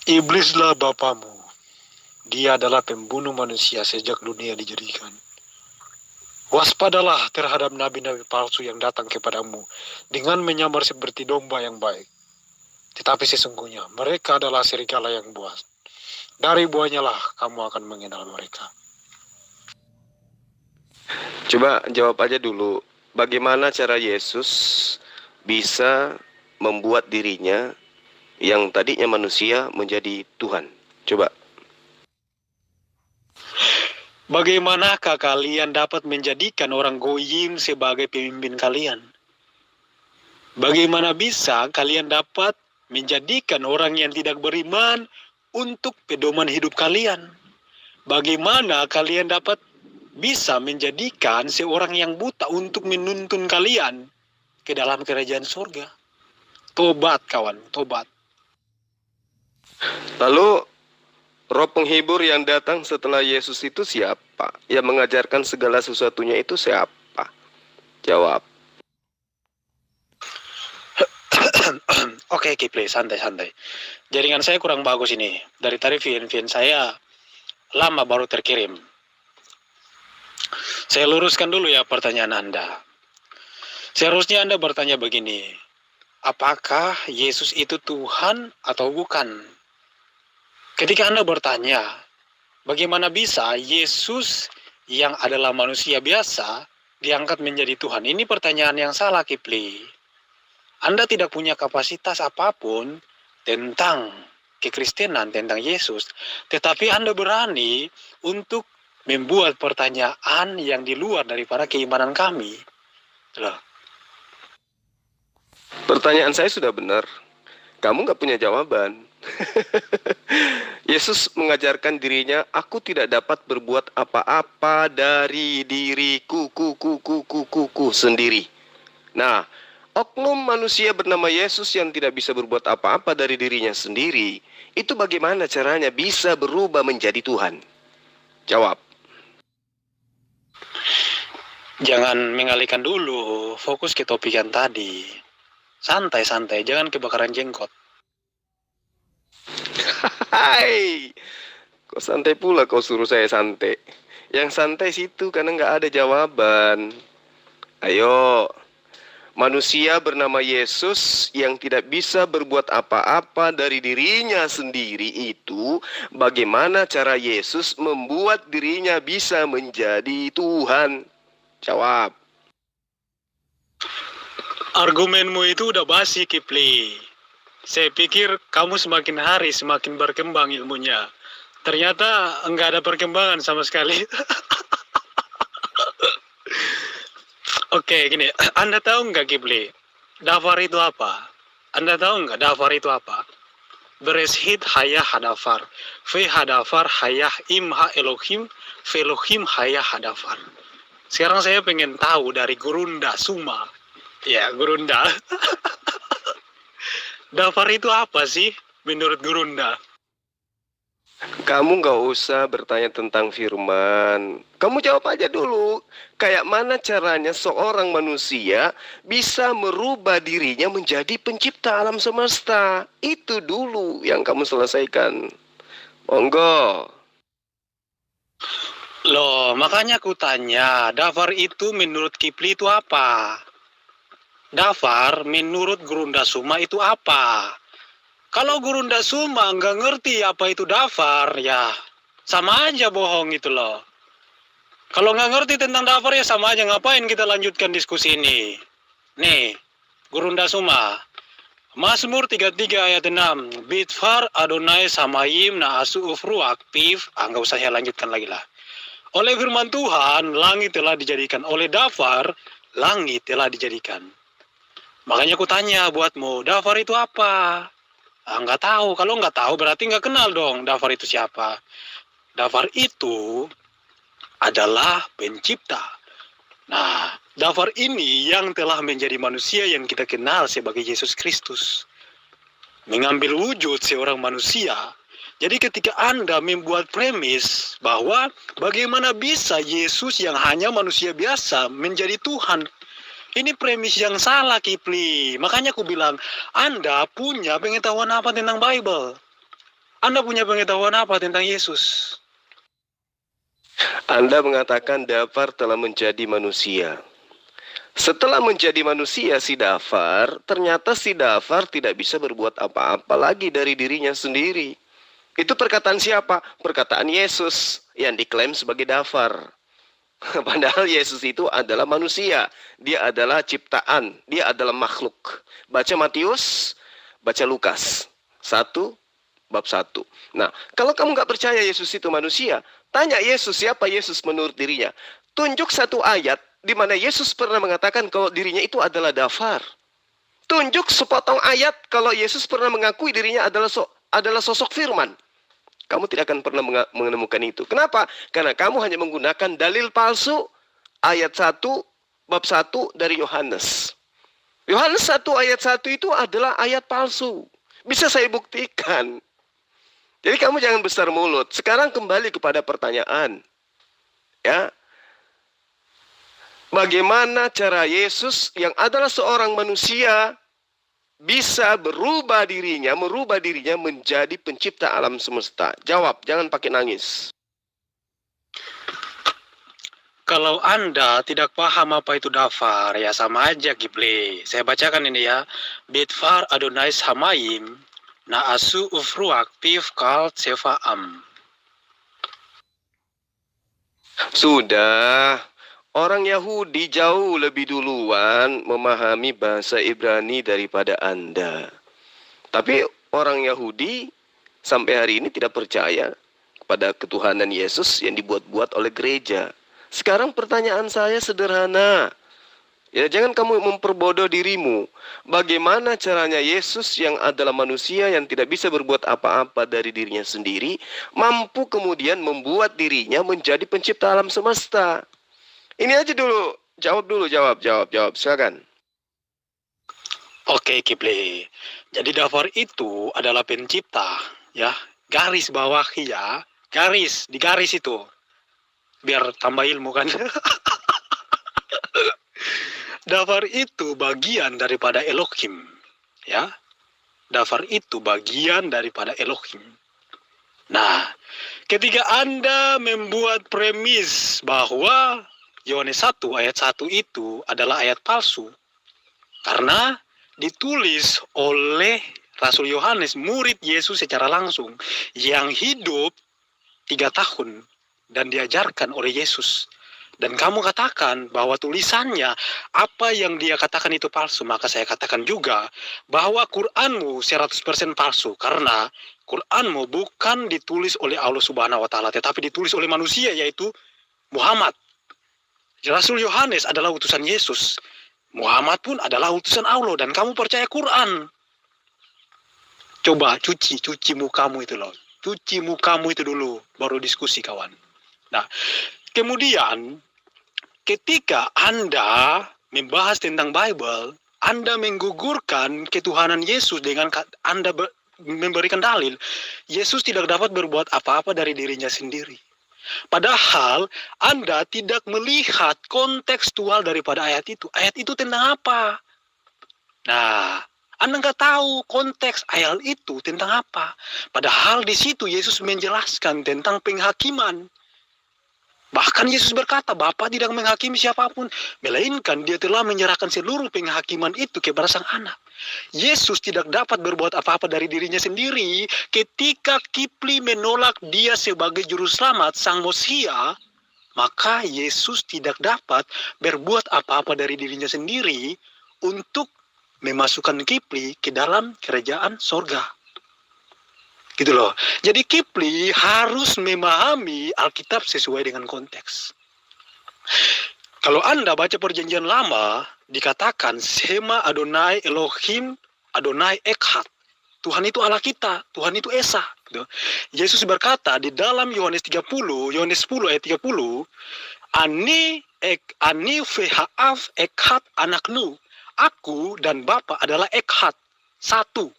Iblislah bapamu. Dia adalah pembunuh manusia sejak dunia dijadikan. Waspadalah terhadap nabi-nabi palsu yang datang kepadamu dengan menyamar seperti domba yang baik. Tetapi sesungguhnya mereka adalah serigala yang buas. Dari buahnya lah kamu akan mengenal mereka. Coba jawab aja dulu, bagaimana cara Yesus bisa membuat dirinya yang tadinya manusia menjadi Tuhan? Coba. Bagaimanakah kalian dapat menjadikan orang goyim sebagai pemimpin kalian? Bagaimana bisa kalian dapat menjadikan orang yang tidak beriman untuk pedoman hidup kalian? Bagaimana kalian dapat bisa menjadikan seorang yang buta untuk menuntun kalian ke dalam kerajaan surga? Tobat kawan, tobat. Lalu roh penghibur yang datang setelah Yesus itu siapa? Yang mengajarkan segala sesuatunya itu siapa? Jawab. Oke, Kipli, santai-santai. Jaringan saya kurang bagus ini. Dari tadi VN saya lama baru terkirim. Saya luruskan dulu ya pertanyaan Anda. Seharusnya Anda bertanya begini, apakah Yesus itu Tuhan atau bukan? Ketika Anda bertanya, bagaimana bisa Yesus yang adalah manusia biasa diangkat menjadi Tuhan? Ini pertanyaan yang salah, Kipli. Anda tidak punya kapasitas apapun tentang kekristenan, tentang Yesus. Tetapi Anda berani untuk membuat pertanyaan yang di luar daripada keimanan kami. Loh. Pertanyaan saya sudah benar. Kamu nggak punya jawaban. Yesus mengajarkan dirinya, aku tidak dapat berbuat apa-apa dari diriku sendiri. Nah, oknum manusia bernama Yesus yang tidak bisa berbuat apa-apa dari dirinya sendiri, itu bagaimana caranya bisa berubah menjadi Tuhan? Jawab. Jangan mengalihkan dulu, fokus ke topik yang tadi. Santai-santai, jangan kebakaran jenggot. Hai, kok santai pula kau suruh saya santai? Yang santai situ karena nggak ada jawaban. Ayo, manusia bernama Yesus yang tidak bisa berbuat apa-apa dari dirinya sendiri itu, bagaimana cara Yesus membuat dirinya bisa menjadi Tuhan? Jawab. Argumenmu itu udah basi, Kipli. Saya pikir kamu semakin hari semakin berkembang ilmunya. Ternyata enggak ada perkembangan sama sekali. Oke, gini. Anda tahu nggak, Kipli? Dafar itu apa? Anda tahu nggak dafar itu apa? Bereshit hayah hadafar. Fe hadafar hayah imha Elohim. Fe Elohim hayah hadafar. Sekarang saya pengen tahu dari Gurunda Suma. Ya, Gurunda. Dafar itu apa sih menurut Gurunda? Kamu nggak usah bertanya tentang firman. Kamu jawab aja dulu. Kayak mana caranya seorang manusia bisa merubah dirinya menjadi pencipta alam semesta? Itu dulu yang kamu selesaikan. Monggo. Loh, makanya aku tanya, dafar itu menurut Kipli itu apa? Dafar menurut Gurunda Suma itu apa? Kalau Gurunda Suma nggak ngerti apa itu dafar, ya sama aja bohong itu loh. Kalau nggak ngerti tentang dafar ya sama aja, ngapain kita lanjutkan diskusi ini? Nih, Gurunda Suma. Mazmur 33 ayat 6. Bitfar Adonai Samayim Na'asu Ufru Aktif. Nggak usah saya lanjutkan lagi lah. Oleh firman Tuhan, langit telah dijadikan. Oleh dafar, langit telah dijadikan. Makanya aku tanya buatmu, dafar itu apa? Nggak tahu. Kalau nggak tahu berarti nggak kenal dong dafar itu siapa. Dafar itu adalah pencipta. Nah, dafar ini yang telah menjadi manusia yang kita kenal sebagai Yesus Kristus. Mengambil wujud seorang manusia. Jadi ketika Anda membuat premis bahwa bagaimana bisa Yesus yang hanya manusia biasa menjadi Tuhan, ini premis yang salah, Kipli. Makanya aku bilang, Anda punya pengetahuan apa tentang Bible? Anda punya pengetahuan apa tentang Yesus? Anda mengatakan Dafar telah menjadi manusia. Setelah menjadi manusia si Dafar, ternyata si Dafar tidak bisa berbuat apa-apa lagi dari dirinya sendiri. Itu perkataan siapa? Perkataan Yesus yang diklaim sebagai Dafar. Padahal Yesus itu adalah manusia. Dia adalah ciptaan. Dia adalah makhluk. Baca Matius, baca Lukas. 1 bab 1. Nah, kalau kamu nggak percaya Yesus itu manusia, tanya Yesus siapa Yesus menurut dirinya. Tunjuk satu ayat di mana Yesus pernah mengatakan kalau dirinya itu adalah Dafar. Tunjuk sepotong ayat kalau Yesus pernah mengakui dirinya adalah sosok firman. Kamu tidak akan pernah menemukan itu. Kenapa? Karena kamu hanya menggunakan dalil palsu ayat 1 bab 1 dari Yohanes. Yohanes 1 ayat 1 itu adalah ayat palsu. Bisa saya buktikan. Jadi kamu jangan besar mulut. Sekarang kembali kepada pertanyaan. Ya. Bagaimana cara Yesus yang adalah seorang manusia bisa merubah dirinya menjadi pencipta alam semesta? Jawab, jangan pakai nangis. Kalau Anda tidak paham apa itu Dafar, ya sama aja Kipli. Saya bacakan ini ya. Bidfar Adonai Hamayim, Na'asu Ufruak Pif Kal Sefaam. Sudah. Orang Yahudi jauh lebih duluan memahami bahasa Ibrani daripada Anda. Tapi orang Yahudi sampai hari ini tidak percaya kepada ketuhanan Yesus yang dibuat-buat oleh gereja. Sekarang pertanyaan saya sederhana. Ya, jangan kamu memperbodoh dirimu. Bagaimana caranya Yesus yang adalah manusia yang tidak bisa berbuat apa-apa dari dirinya sendiri, mampu kemudian membuat dirinya menjadi pencipta alam semesta? Ini aja dulu. Jawab. Silakan. Oke Kipli. Jadi Dafar itu adalah pencipta, ya. Garis bawahi ya. Di garis itu. Biar tambah ilmu kan. Dafar itu bagian daripada Elohim, ya. Dafar itu bagian daripada Elohim. Nah, ketika Anda membuat premis bahwa Yohanes 1 ayat 1 itu adalah ayat palsu, karena ditulis oleh Rasul Yohanes, murid Yesus secara langsung, yang hidup 3 tahun dan diajarkan oleh Yesus. Dan kamu katakan bahwa tulisannya, apa yang dia katakan itu palsu, maka saya katakan juga bahwa Quranmu 100% palsu, karena Quranmu bukan ditulis oleh Allah Subhanahu wa Ta'ala, tetapi ditulis oleh manusia, yaitu Muhammad. Rasul Yohanes adalah utusan Yesus. Muhammad pun adalah utusan Allah, dan kamu percaya Quran. Coba cuci mukamu itu loh. Cuci mukamu itu dulu, baru diskusi kawan. Nah, kemudian ketika Anda membahas tentang Bible, Anda menggugurkan ketuhanan Yesus dengan Anda memberikan dalil. Yesus tidak dapat berbuat apa-apa dari dirinya sendiri. Padahal Anda tidak melihat kontekstual daripada ayat itu. Ayat itu tentang apa? Nah, Anda nggak tahu konteks ayat itu tentang apa. Padahal di situ Yesus menjelaskan tentang penghakiman. Bahkan Yesus berkata, Bapa tidak menghakimi siapapun, melainkan dia telah menyerahkan seluruh penghakiman itu kepada sang anak. Yesus tidak dapat berbuat apa-apa dari dirinya sendiri. Ketika Kipli menolak dia sebagai juru selamat, sang Mosia, maka Yesus tidak dapat berbuat apa-apa dari dirinya sendiri untuk memasukkan Kipli ke dalam kerajaan sorga. Gitu loh. Jadi Kipli harus memahami Alkitab sesuai dengan konteks. Kalau Anda baca perjanjian lama, dikatakan Shema Adonai Elohim Adonai Echad. Tuhan itu Allah kita, Tuhan itu Esa. Gitu. Yesus berkata di dalam Yohanes 10 ayat 30, Ani Vehaaf Echad Anaknu. Aku dan Bapa adalah Echad, satu.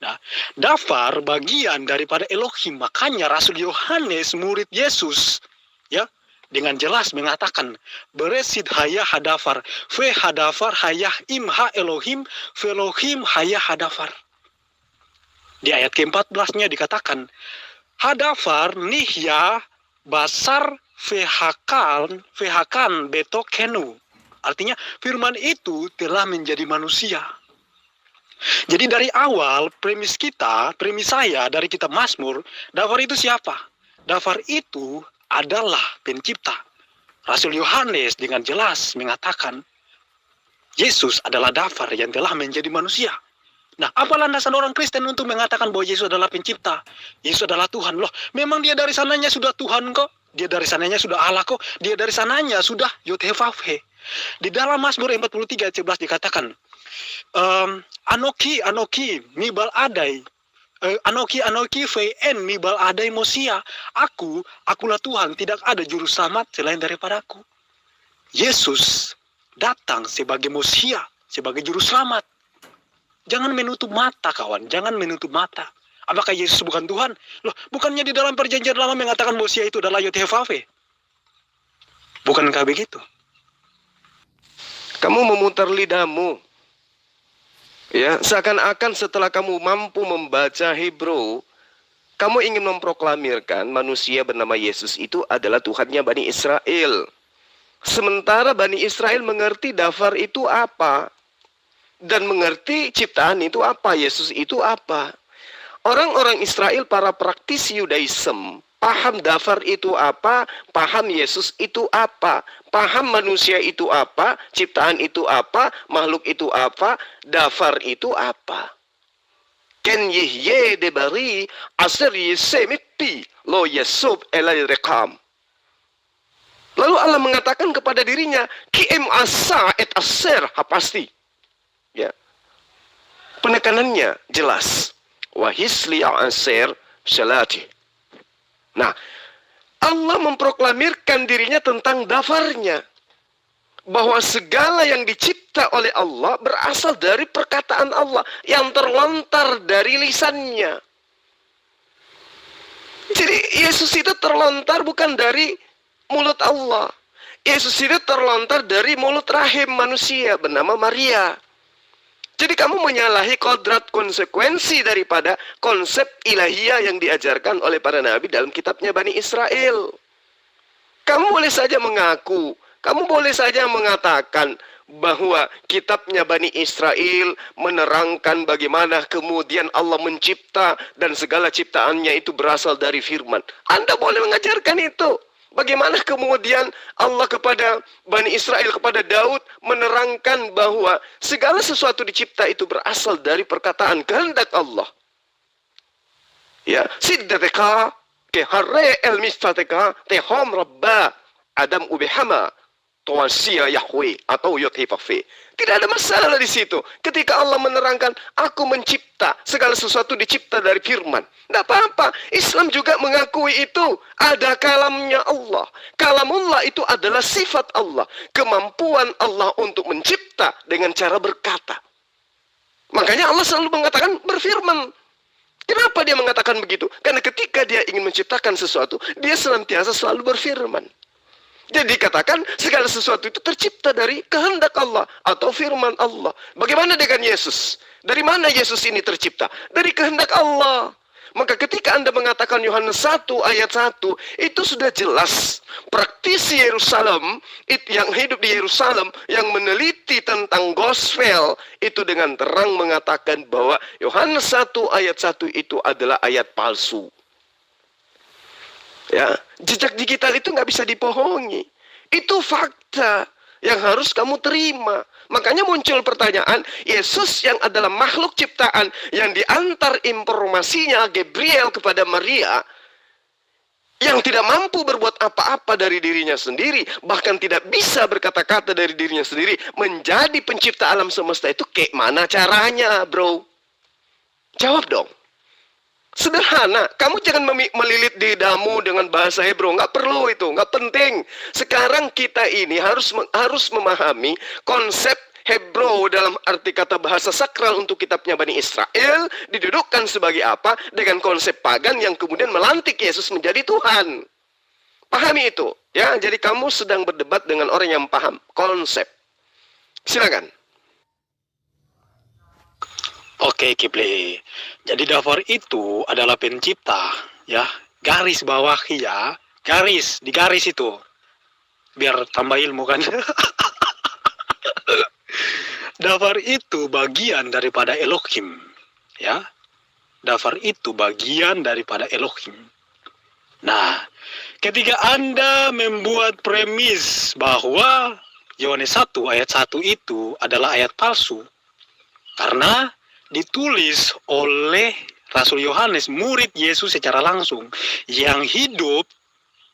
Nah, Dafar bagian daripada Elohim. Makanya Rasul Yohanes, murid Yesus, ya, dengan jelas mengatakan, Beresid hayah hadafar, ve hadafar hayah imha Elohim, ve Elohim hayah hadafar. Di ayat ke-14-nya dikatakan, Hadafar nihya basar vehakan betokenu. Artinya firman itu telah menjadi manusia. Jadi dari awal premis saya dari kitab Mazmur, Dafar itu siapa? Dafar itu adalah pencipta. Rasul Yohanes dengan jelas mengatakan, Yesus adalah Dafar yang telah menjadi manusia. Nah, apa landasan orang Kristen untuk mengatakan bahwa Yesus adalah pencipta? Yesus adalah Tuhan. Loh, memang dia dari sananya sudah Tuhan kok. Dia dari sananya sudah Allah kok. Dia dari sananya sudah Yod-Heh-Vav-He. Di dalam Mazmur 43 ayat 11 dikatakan, Anoki mibal adai. Anoki ve'en mibal adai mosia. Akulah Tuhan, tidak ada juru selamat selain daripadaku. Yesus datang sebagai mosia, sebagai juru selamat. Jangan menutup mata, kawan. Jangan menutup mata. Apakah Yesus bukan Tuhan? Loh, bukannya di dalam perjanjian lama mengatakan Mosia itu adalah Yod-Heh-Vav-He? Bukankah begitu? Kamu memutar lidahmu. Ya, seakan-akan setelah kamu mampu membaca Hebrew, kamu ingin memproklamirkan manusia bernama Yesus itu adalah Tuhannya Bani Israel. Sementara Bani Israel mengerti Dafar itu apa. Dan mengerti ciptaan itu apa, Yesus itu apa. Orang-orang Israel, para praktisi Yudaism, paham Dafar itu apa, paham Yesus itu apa, paham manusia itu apa, ciptaan itu apa, makhluk itu apa, Dafar itu apa. Ken yihye debari aser yisemipi lo yesub elai rekam. Lalu Allah mengatakan kepada dirinya, Kiem asa et aser hapasti. Ya. Penekanannya jelas. Wahisli aser salati. Nah, Allah memproklamirkan dirinya tentang Dafarnya. Bahwa segala yang dicipta oleh Allah berasal dari perkataan Allah yang terlontar dari lisannya. Jadi Yesus itu terlontar bukan dari mulut Allah. Yesus itu terlontar dari mulut rahim manusia bernama Maria. Jadi kamu menyalahi kodrat konsekuensi daripada konsep ilahiyah yang diajarkan oleh para nabi dalam kitabnya Bani Israel. Kamu boleh saja mengaku, kamu boleh saja mengatakan bahwa kitabnya Bani Israel menerangkan bagaimana kemudian Allah mencipta dan segala ciptaannya itu berasal dari firman. Anda boleh mengajarkan itu. Bagaimana kemudian Allah kepada Bani Israel, kepada Daud menerangkan bahwa segala sesuatu dicipta itu berasal dari perkataan kehendak Allah. Ya, siddateka ke harre el mistateka tehom rabba adam ubihama tuasia Yahweh atau Yod-Heh-Vav-He. Tidak ada masalah di situ. Ketika Allah menerangkan, aku mencipta, segala sesuatu dicipta dari firman. Tidak apa-apa. Islam juga mengakui itu. Ada kalamnya Allah. Kalamullah itu adalah sifat Allah. Kemampuan Allah untuk mencipta dengan cara berkata. Makanya Allah selalu mengatakan berfirman. Kenapa dia mengatakan begitu? Karena ketika dia ingin menciptakan sesuatu, dia senantiasa selalu berfirman. Jadi dikatakan segala sesuatu itu tercipta dari kehendak Allah atau firman Allah. Bagaimana dengan Yesus? Dari mana Yesus ini tercipta? Dari kehendak Allah. Maka ketika Anda mengatakan Yohanes 1 ayat 1, itu sudah jelas. Praktisi Yerusalem, yang hidup di Yerusalem, yang meneliti tentang gospel, itu dengan terang mengatakan bahwa Yohanes 1 ayat 1 itu adalah ayat palsu. Ya, jejak digital itu nggak bisa dibohongi. Itu fakta yang harus kamu terima. Makanya muncul pertanyaan, Yesus yang adalah makhluk ciptaan yang diantar informasinya Gabriel kepada Maria, yang tidak mampu berbuat apa-apa dari dirinya sendiri, bahkan tidak bisa berkata-kata dari dirinya sendiri, menjadi pencipta alam semesta itu kayak mana caranya, bro? Jawab dong. Sederhana, kamu jangan melilit lidahmu dengan bahasa Hebrew, nggak perlu itu, nggak penting. Sekarang kita ini harus memahami konsep Hebrew dalam arti kata bahasa sakral untuk kitabnya Bani Israel didudukkan sebagai apa dengan konsep pagan yang kemudian melantik Yesus menjadi Tuhan. Pahami itu, ya. Jadi kamu sedang berdebat dengan orang yang paham konsep. Silakan. Oke, Kipli. Jadi Dafar itu adalah pencipta, ya. Garis bawahi ya. Garis, di garis itu. Biar tambah ilmu kan. Dafar itu bagian daripada Elohim, ya. Dafar itu bagian daripada Elohim. Nah, ketika Anda membuat premis bahwa Yohanes 1 ayat 1 itu adalah ayat palsu, karena ditulis oleh Rasul Yohanes, murid Yesus secara langsung, yang hidup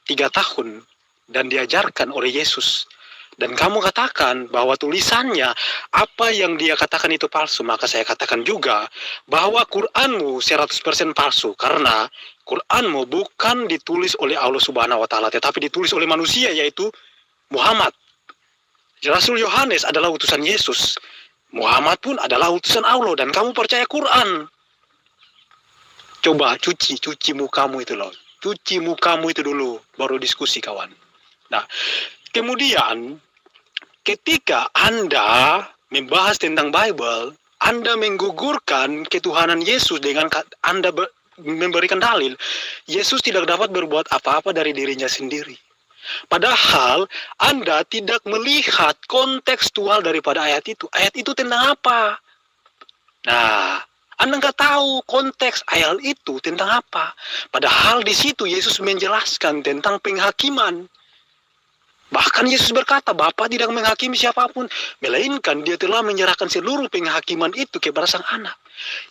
3 tahun dan diajarkan oleh Yesus. Dan kamu katakan bahwa tulisannya, apa yang dia katakan itu palsu, maka saya katakan juga bahwa Quranmu 100% palsu, karena Quranmu bukan ditulis oleh Allah Subhanahu wa Ta'ala, tetapi ditulis oleh manusia, yaitu Muhammad. Rasul Yohanes adalah utusan Yesus. Muhammad pun adalah utusan Allah, dan kamu percaya Quran. Coba cuci mukamu itu loh. Cuci mukamu itu dulu, baru diskusi kawan. Nah, kemudian ketika Anda membahas tentang Bible, Anda menggugurkan ketuhanan Yesus dengan Anda memberikan dalil, Yesus tidak dapat berbuat apa-apa dari dirinya sendiri. Padahal Anda tidak melihat kontekstual daripada ayat itu. Ayat itu tentang apa? Nah, Anda nggak tahu konteks ayat itu tentang apa. Padahal di situ Yesus menjelaskan tentang penghakiman. Bahkan Yesus berkata, Bapa tidak menghakimi siapapun, melainkan dia telah menyerahkan seluruh penghakiman itu kepada sang anak.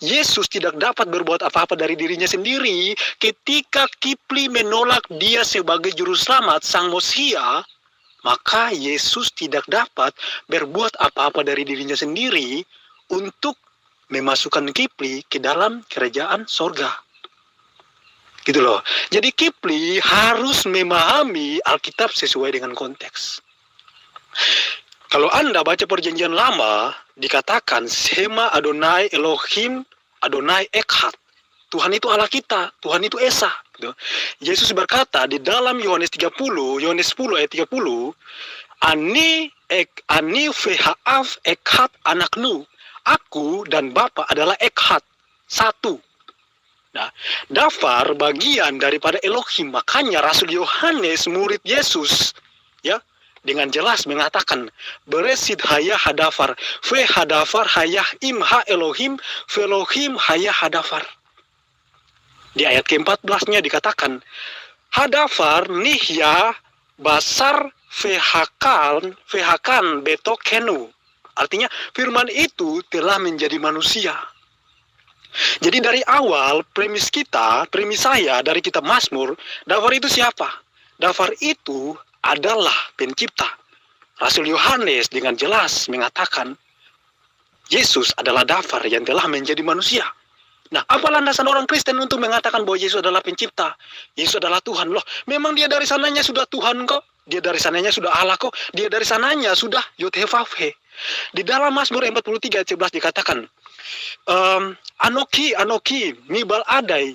Yesus tidak dapat berbuat apa-apa dari dirinya sendiri. Ketika Kipli menolak dia sebagai juru selamat, sang Mesia, maka Yesus tidak dapat berbuat apa-apa dari dirinya sendiri untuk memasukkan Kipli ke dalam kerajaan sorga. Gitu loh. Jadi Kipli harus memahami Alkitab sesuai dengan konteks. Kalau Anda baca perjanjian lama, dikatakan Shema Adonai Elohim Adonai Echad. Tuhan itu Allah kita, Tuhan itu Esa. Gitu. Yesus berkata di dalam Yohanes 10 ayat 30, Ani veha'af Echad anaknu. Aku dan Bapa adalah Echad, satu. Nah, Dafar bagian daripada Elohim, makanya Rasul Yohanes murid Yesus ya dengan jelas mengatakan beresit hayah hadafar, fe hadafar hayah imha Elohim, fe Elohim hayah hadafar. Di ayat ke-14-nya dikatakan hadafar nihya basar fehakan betokenu. Artinya firman itu telah menjadi manusia. Jadi dari awal premis saya dari kitab Mazmur, Dafar itu siapa? Dafar itu adalah pencipta. Rasul Yohanes dengan jelas mengatakan Yesus adalah Dafar yang telah menjadi manusia. Nah, apa landasan orang Kristen untuk mengatakan bahwa Yesus adalah pencipta? Yesus adalah Tuhan loh. Memang dia dari sananya sudah Tuhan kok. Dia dari sananya sudah Allah kok. Dia dari sananya sudah Yod-Heh-Vav-He. Di dalam Mazmur 43 ayat 11 dikatakan Anoki mibal adai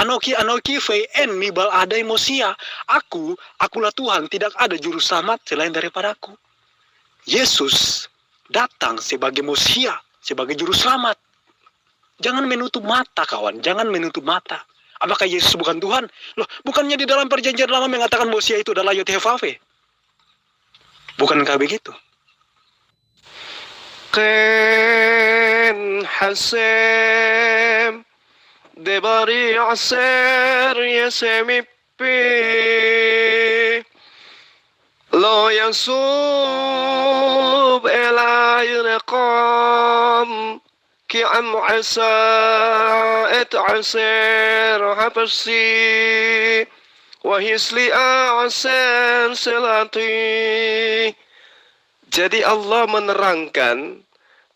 Anoki ve'en mibal adai Mosia. Akulah Tuhan, tidak ada juru selamat selain daripadaku. Yesus datang sebagai Mosia, sebagai juru selamat. Jangan menutup mata kawan, jangan menutup mata. Apakah Yesus bukan Tuhan? Loh, bukannya di dalam perjanjian lama mengatakan Mosia itu adalah Yod-Heh-Vav-He? Bukankah begitu? Ken Hasem Debari Aser Yesemipi Lo Yasub Ela Yurqam Ki Am Asa Et Aser Hapasi Wahisli Aser Selati. Jadi Allah menerangkan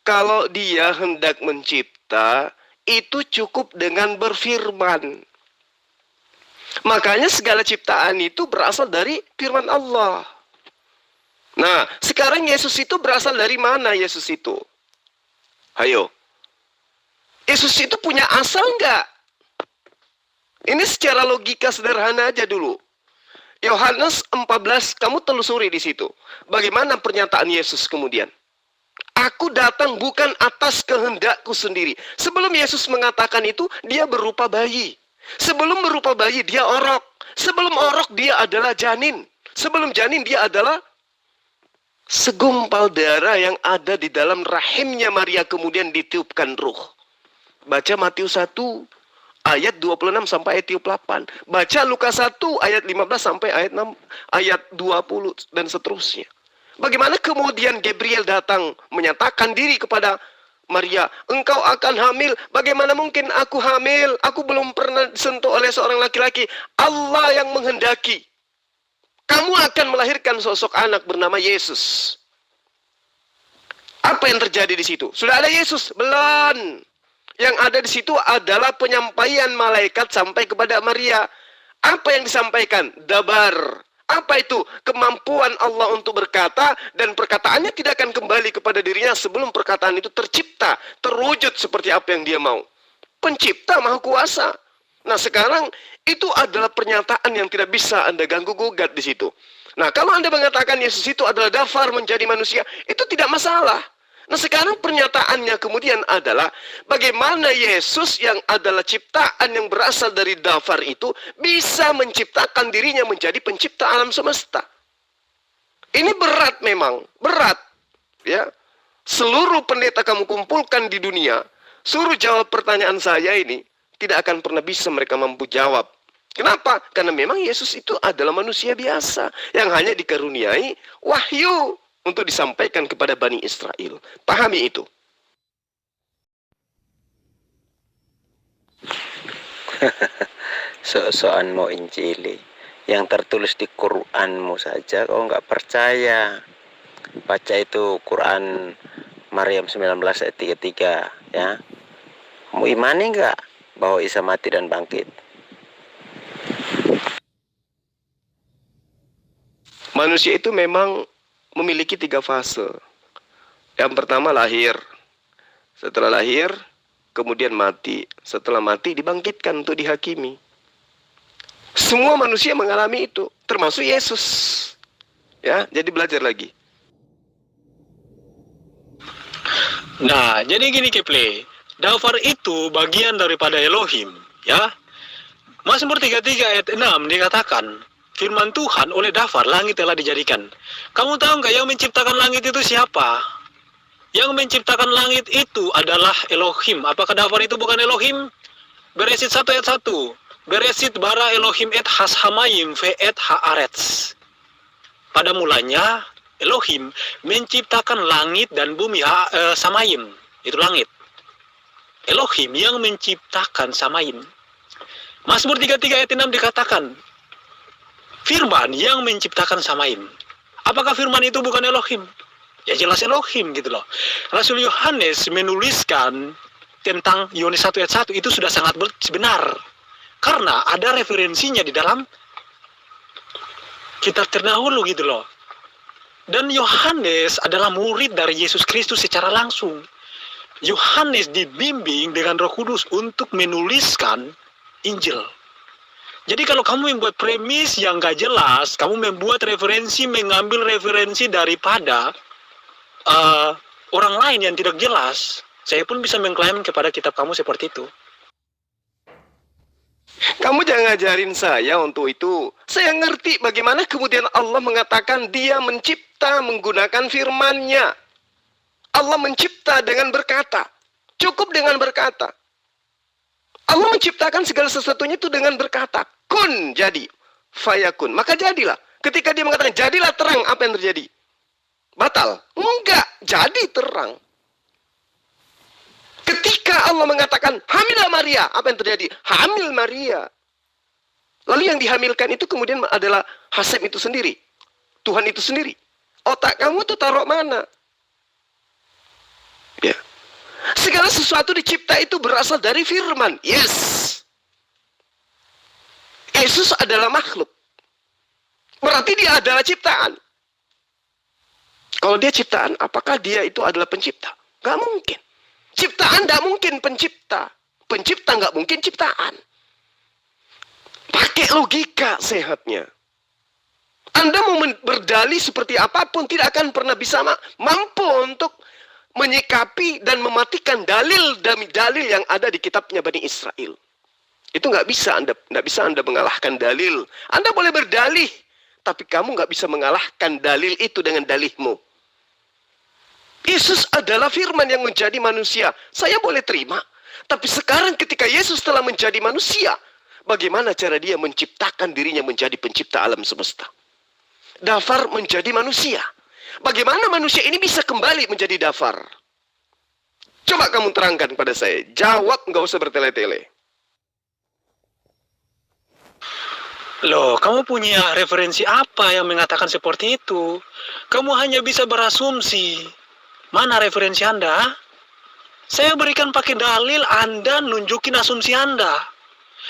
kalau dia hendak mencipta, itu cukup dengan berfirman. Makanya segala ciptaan itu berasal dari firman Allah. Nah, sekarang Yesus itu berasal dari mana Yesus itu? Ayo. Yesus itu punya asal enggak? Ini secara logika sederhana aja dulu. Yohanes 14, kamu telusuri di situ. Bagaimana pernyataan Yesus kemudian? Aku datang bukan atas kehendakku sendiri. Sebelum Yesus mengatakan itu, dia berupa bayi. Sebelum berupa bayi, dia orok. Sebelum orok, dia adalah janin. Sebelum janin, dia adalah segumpal darah yang ada di dalam rahimnya Maria, kemudian ditiupkan ruh. Baca Matius 1 ayat 26 sampai ayat 38. Baca Lukas 1 ayat 15 sampai ayat 20 dan seterusnya. Bagaimana kemudian Gabriel datang menyatakan diri kepada Maria, engkau akan hamil. Bagaimana mungkin aku hamil? Aku belum pernah disentuh oleh seorang laki-laki. Allah yang menghendaki. Kamu akan melahirkan sosok anak bernama Yesus. Apa yang terjadi di situ? Sudah ada Yesus? Belum. Yang ada di situ adalah penyampaian malaikat sampai kepada Maria. Apa yang disampaikan? Dabar. Apa itu? Kemampuan Allah untuk berkata, dan perkataannya tidak akan kembali kepada dirinya sebelum perkataan itu tercipta, terwujud seperti apa yang dia mau. Pencipta Maha Kuasa. Nah, sekarang itu adalah pernyataan yang tidak bisa Anda ganggu gugat di situ. Nah, kalau Anda mengatakan Yesus itu adalah dafar menjadi manusia, itu tidak masalah. Nah, sekarang pernyataannya kemudian adalah bagaimana Yesus yang adalah ciptaan yang berasal dari dafar itu bisa menciptakan dirinya menjadi pencipta alam semesta. Ini berat memang, berat. Ya. Seluruh pendeta kamu kumpulkan di dunia, suruh jawab pertanyaan saya ini, tidak akan pernah bisa mereka mampu jawab. Kenapa? Karena memang Yesus itu adalah manusia biasa yang hanya dikaruniai wahyu untuk disampaikan kepada Bani Israel. Pahami itu. Sok-sokan mau Injili. Yang tertulis di Quranmu saja kau nggak percaya. Baca itu Quran Maryam 19 ayat 33 ya. Mau imani nggak bahwa Isa mati dan bangkit? Manusia itu memang memiliki 3 fase. Yang pertama lahir. Setelah lahir, kemudian mati. Setelah mati dibangkitkan untuk dihakimi. Semua manusia mengalami itu, termasuk Yesus. Ya, jadi belajar lagi. Nah, jadi gini Kepler, dafar itu bagian daripada Elohim, ya. Mazmur 33 ayat 6 dikatakan, firman Tuhan oleh dafar langit telah dijadikan. Kamu tahu nggak yang menciptakan langit itu siapa? Yang menciptakan langit itu adalah Elohim. Apakah dafar itu bukan Elohim? Beresit 1 ayat 1. Beresit bara Elohim et has hamayim ve et haaretz. Pada mulanya Elohim menciptakan langit dan bumi, samayim, itu langit. Elohim yang menciptakan samayim. Mazmur 33 ayat 6 dikatakan, firman yang menciptakan samayim. Apakah firman itu bukan Elohim? Ya jelas Elohim gitu loh. Rasul Yohanes menuliskan tentang Yohanes 1 ayat 1 itu sudah sangat benar. Karena ada referensinya di dalam kitab terdahulu gitu loh. Dan Yohanes adalah murid dari Yesus Kristus secara langsung. Yohanes dibimbing dengan Roh Kudus untuk menuliskan Injil. Jadi kalau kamu membuat premis yang gak jelas, kamu membuat referensi, mengambil referensi daripada orang lain yang tidak jelas, saya pun bisa mengklaim kepada kitab kamu seperti itu. Kamu jangan ngajarin saya untuk itu. Saya ngerti bagaimana kemudian Allah mengatakan dia mencipta menggunakan firman-Nya. Allah mencipta dengan berkata. Cukup dengan berkata. Allah menciptakan segala sesuatunya itu dengan berkata. Kun, jadi. Fayakun. Maka jadilah. Ketika dia mengatakan jadilah terang, apa yang terjadi? Batal? Enggak. Jadi terang. Ketika Allah mengatakan hamillah Maria, apa yang terjadi? Hamil Maria. Lalu yang dihamilkan itu kemudian adalah Hasem itu sendiri. Tuhan itu sendiri. Otak kamu tuh taruh mana? Ya. Segala sesuatu dicipta itu berasal dari firman. Yes. Yesus adalah makhluk. Berarti dia adalah ciptaan. Kalau dia ciptaan, apakah dia itu adalah pencipta? Gak mungkin. Ciptaan tidak mungkin pencipta. Pencipta nggak mungkin ciptaan. Pakai logika sehatnya. Anda mau berdalih seperti apapun tidak akan pernah bisa mampu untuk menyikapi dan mematikan dalil demi dalil yang ada di kitabnya Bani Israel. Itu nggak bisa Anda mengalahkan dalil. Anda boleh berdalih, tapi kamu nggak bisa mengalahkan dalil itu dengan dalihmu. Yesus adalah firman yang menjadi manusia. Saya boleh terima. Tapi sekarang ketika Yesus telah menjadi manusia, bagaimana cara dia menciptakan dirinya menjadi pencipta alam semesta? Dafar menjadi manusia. Bagaimana manusia ini bisa kembali menjadi dafar? Coba kamu terangkan pada saya. Jawab, nggak usah bertele-tele. Loh, kamu punya referensi apa yang mengatakan seperti itu? Kamu hanya bisa berasumsi. Mana referensi Anda? Saya berikan pakai dalil, Anda nunjukin asumsi Anda.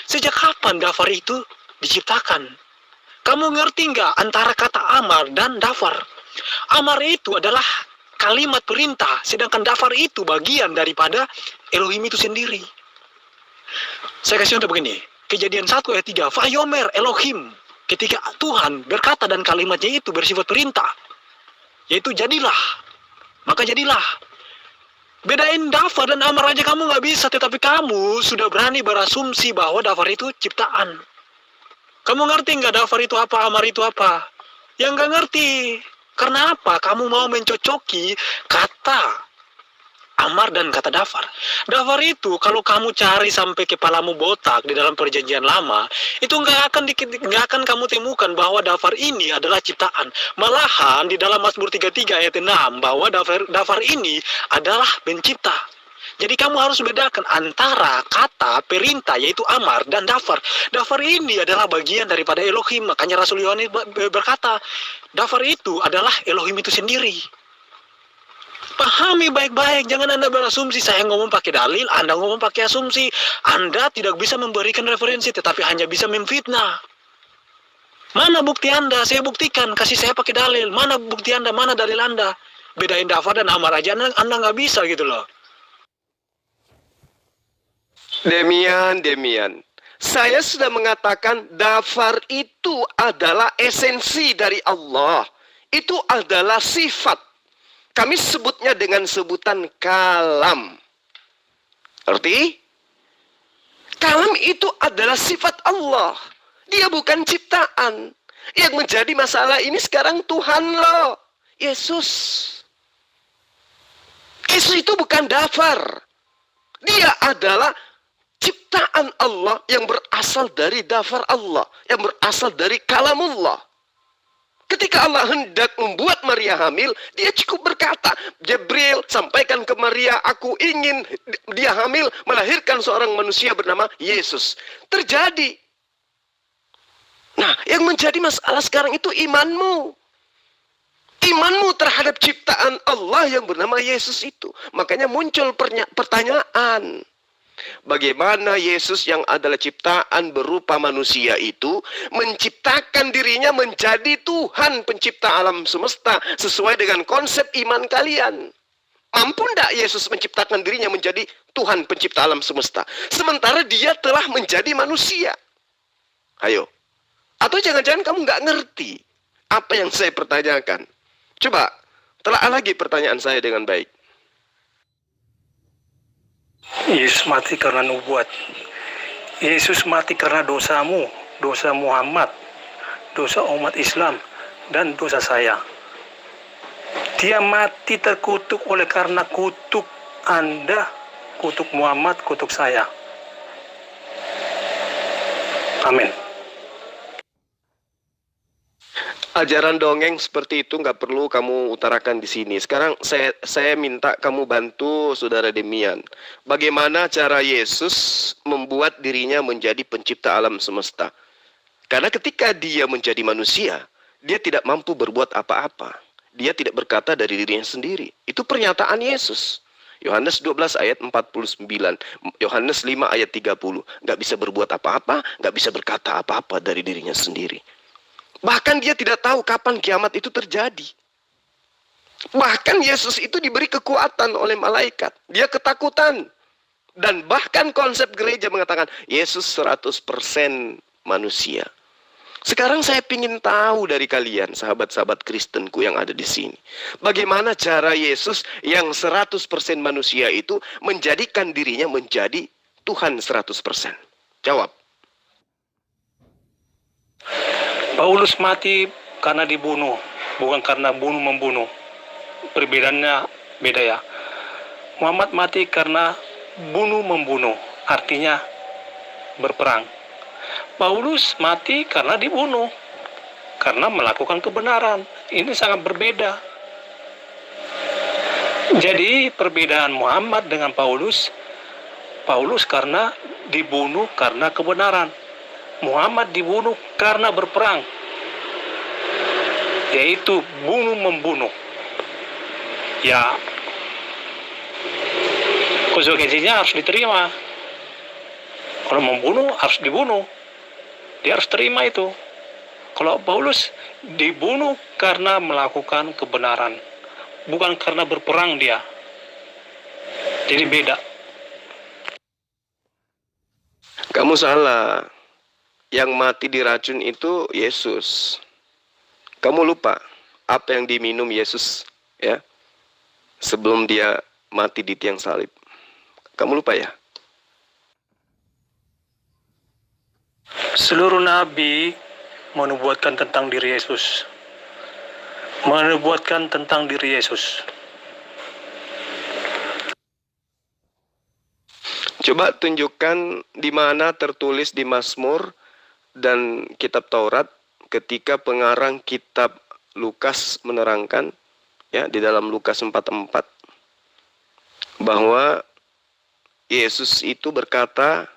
Sejak kapan dafar itu diciptakan? Kamu ngerti nggak antara kata amar dan dafar? Amar itu adalah kalimat perintah, sedangkan dafar itu bagian daripada Elohim itu sendiri. Saya kasih contoh begini. Kejadian 1 ayat 3, Vayomer Elohim, ketika Tuhan berkata dan kalimatnya itu bersifat perintah, yaitu jadilah, maka jadilah. Bedain dafar dan amar aja kamu nggak bisa, tetapi kamu sudah berani berasumsi bahwa dafar itu ciptaan. Kamu ngerti nggak dafar itu apa, amar itu apa? Yang nggak ngerti. Karena apa? Kamu mau mencocoki kata amar dan kata dafar. Dafar itu kalau kamu cari sampai kepalamu botak di dalam perjanjian lama, itu nggak akan kamu temukan bahwa dafar ini adalah ciptaan. Malahan di dalam Mazmur 33 ayat 6 bahwa dafar ini adalah pencipta. Jadi kamu harus bedakan antara kata perintah yaitu amar dan dafar. Dafar ini adalah bagian daripada Elohim. Makanya Rasul Yohanes berkata, dafar itu adalah Elohim itu sendiri. Pahami baik-baik, jangan Anda berasumsi. Saya ngomong pakai dalil, Anda ngomong pakai asumsi. Anda tidak bisa memberikan referensi, tetapi hanya bisa memfitnah. Mana bukti Anda? Saya buktikan, kasih saya pakai dalil. Mana bukti Anda? Mana dalil Anda? Bedain dafar dan amar aja Anda nggak bisa gitu loh. Demian. Saya sudah mengatakan dafar itu adalah esensi dari Allah. Itu adalah sifat. Kami sebutnya dengan sebutan kalam. Arti? Kalam itu adalah sifat Allah. Dia bukan ciptaan. Yang menjadi masalah ini sekarang Tuhan loh. Yesus. Yesus itu bukan dafar. Dia adalah ciptaan Allah yang berasal dari dafar Allah. Yang berasal dari kalamullah. Ketika Allah hendak membuat Maria hamil, dia cukup berkata, Jibril sampaikan ke Maria, aku ingin dia hamil melahirkan seorang manusia bernama Yesus. Terjadi. Nah, yang menjadi masalah sekarang itu imanmu. Imanmu terhadap ciptaan Allah yang bernama Yesus itu. Makanya muncul pertanyaan. Bagaimana Yesus yang adalah ciptaan berupa manusia itu menciptakan dirinya menjadi Tuhan pencipta alam semesta sesuai dengan konsep iman kalian? Mampu tidak Yesus menciptakan dirinya menjadi Tuhan pencipta alam semesta? Sementara dia telah menjadi manusia. Ayo. Atau jangan-jangan kamu nggak ngerti apa yang saya pertanyakan? Coba, telaah lagi pertanyaan saya dengan baik. Yesus mati karena nubuat. Yesus mati karena dosamu, dosa Muhammad, dosa umat Islam, dan dosa saya. Dia mati terkutuk oleh karena kutuk Anda, kutuk Muhammad, kutuk saya. Amin. Ajaran dongeng seperti itu nggak perlu kamu utarakan di sini. Sekarang saya minta kamu bantu saudara Demian. Bagaimana cara Yesus membuat dirinya menjadi pencipta alam semesta? Karena ketika dia menjadi manusia, dia tidak mampu berbuat apa-apa. Dia tidak berkata dari dirinya sendiri. Itu pernyataan Yesus. Yohanes 12 ayat 49. Yohanes 5 ayat 30. Nggak bisa berbuat apa-apa, nggak bisa berkata apa-apa dari dirinya sendiri. Bahkan dia tidak tahu kapan kiamat itu terjadi. Bahkan Yesus itu diberi kekuatan oleh malaikat. Dia ketakutan. Dan bahkan konsep gereja mengatakan Yesus 100% manusia. Sekarang saya ingin tahu dari kalian, sahabat-sahabat Kristenku yang ada di sini. Bagaimana cara Yesus yang 100% manusia itu menjadikan dirinya menjadi Tuhan 100%? Jawab. Paulus mati karena dibunuh, bukan karena bunuh-membunuh. Perbedaannya beda ya. Muhammad mati karena bunuh-membunuh, artinya berperang. Paulus mati karena dibunuh, karena melakukan kebenaran. Ini sangat berbeda. Jadi perbedaan Muhammad dengan Paulus, Paulus karena dibunuh karena kebenaran. Muhammad dibunuh karena berperang, yaitu bunuh-membunuh. Ya, konsekuensinya harus diterima. Kalau membunuh harus dibunuh. Dia harus terima itu. Kalau Paulus dibunuh karena melakukan kebenaran, bukan karena berperang dia. Jadi beda. Kamu salah. Yang mati diracun itu Yesus. Kamu lupa apa yang diminum Yesus, ya, sebelum dia mati di tiang salib. Kamu lupa ya? Seluruh nabi menubuatkan tentang diri Yesus. Menubuatkan tentang diri Yesus. Coba tunjukkan di mana tertulis di Mazmur dan kitab Taurat ketika pengarang kitab Lukas menerangkan, ya, di dalam Lukas 4:4 bahwa Yesus itu berkata,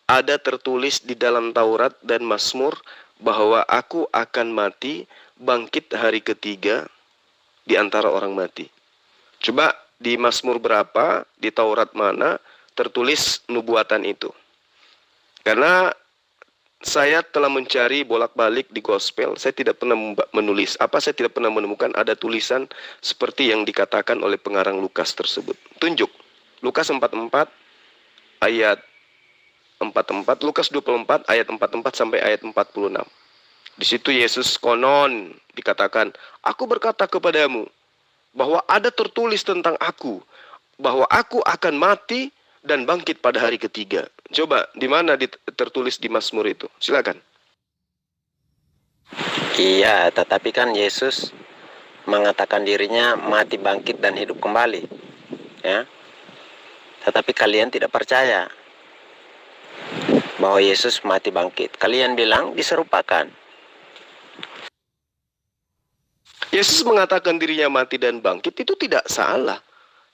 ada tertulis di dalam Taurat dan Mazmur bahwa aku akan mati, bangkit hari ketiga di antara orang mati. Coba di Mazmur berapa, di Taurat mana tertulis nubuatan itu? Karena saya telah mencari bolak-balik di gospel, saya tidak pernah saya tidak pernah menemukan ada tulisan seperti yang dikatakan oleh pengarang Lukas tersebut. Tunjuk Lukas 44 ayat 44, Lukas 24 ayat 44 sampai ayat 46. Di situ Yesus konon dikatakan, aku berkata kepadamu bahwa ada tertulis tentang aku, bahwa aku akan mati dan bangkit pada hari ketiga. Coba, di mana tertulis di Mazmur itu? Silakan. Iya, tetapi kan Yesus mengatakan dirinya mati, bangkit, dan hidup kembali. Ya. Tetapi kalian tidak percaya bahwa Yesus mati bangkit. Kalian bilang diserupakan. Yesus mengatakan dirinya mati dan bangkit itu tidak salah.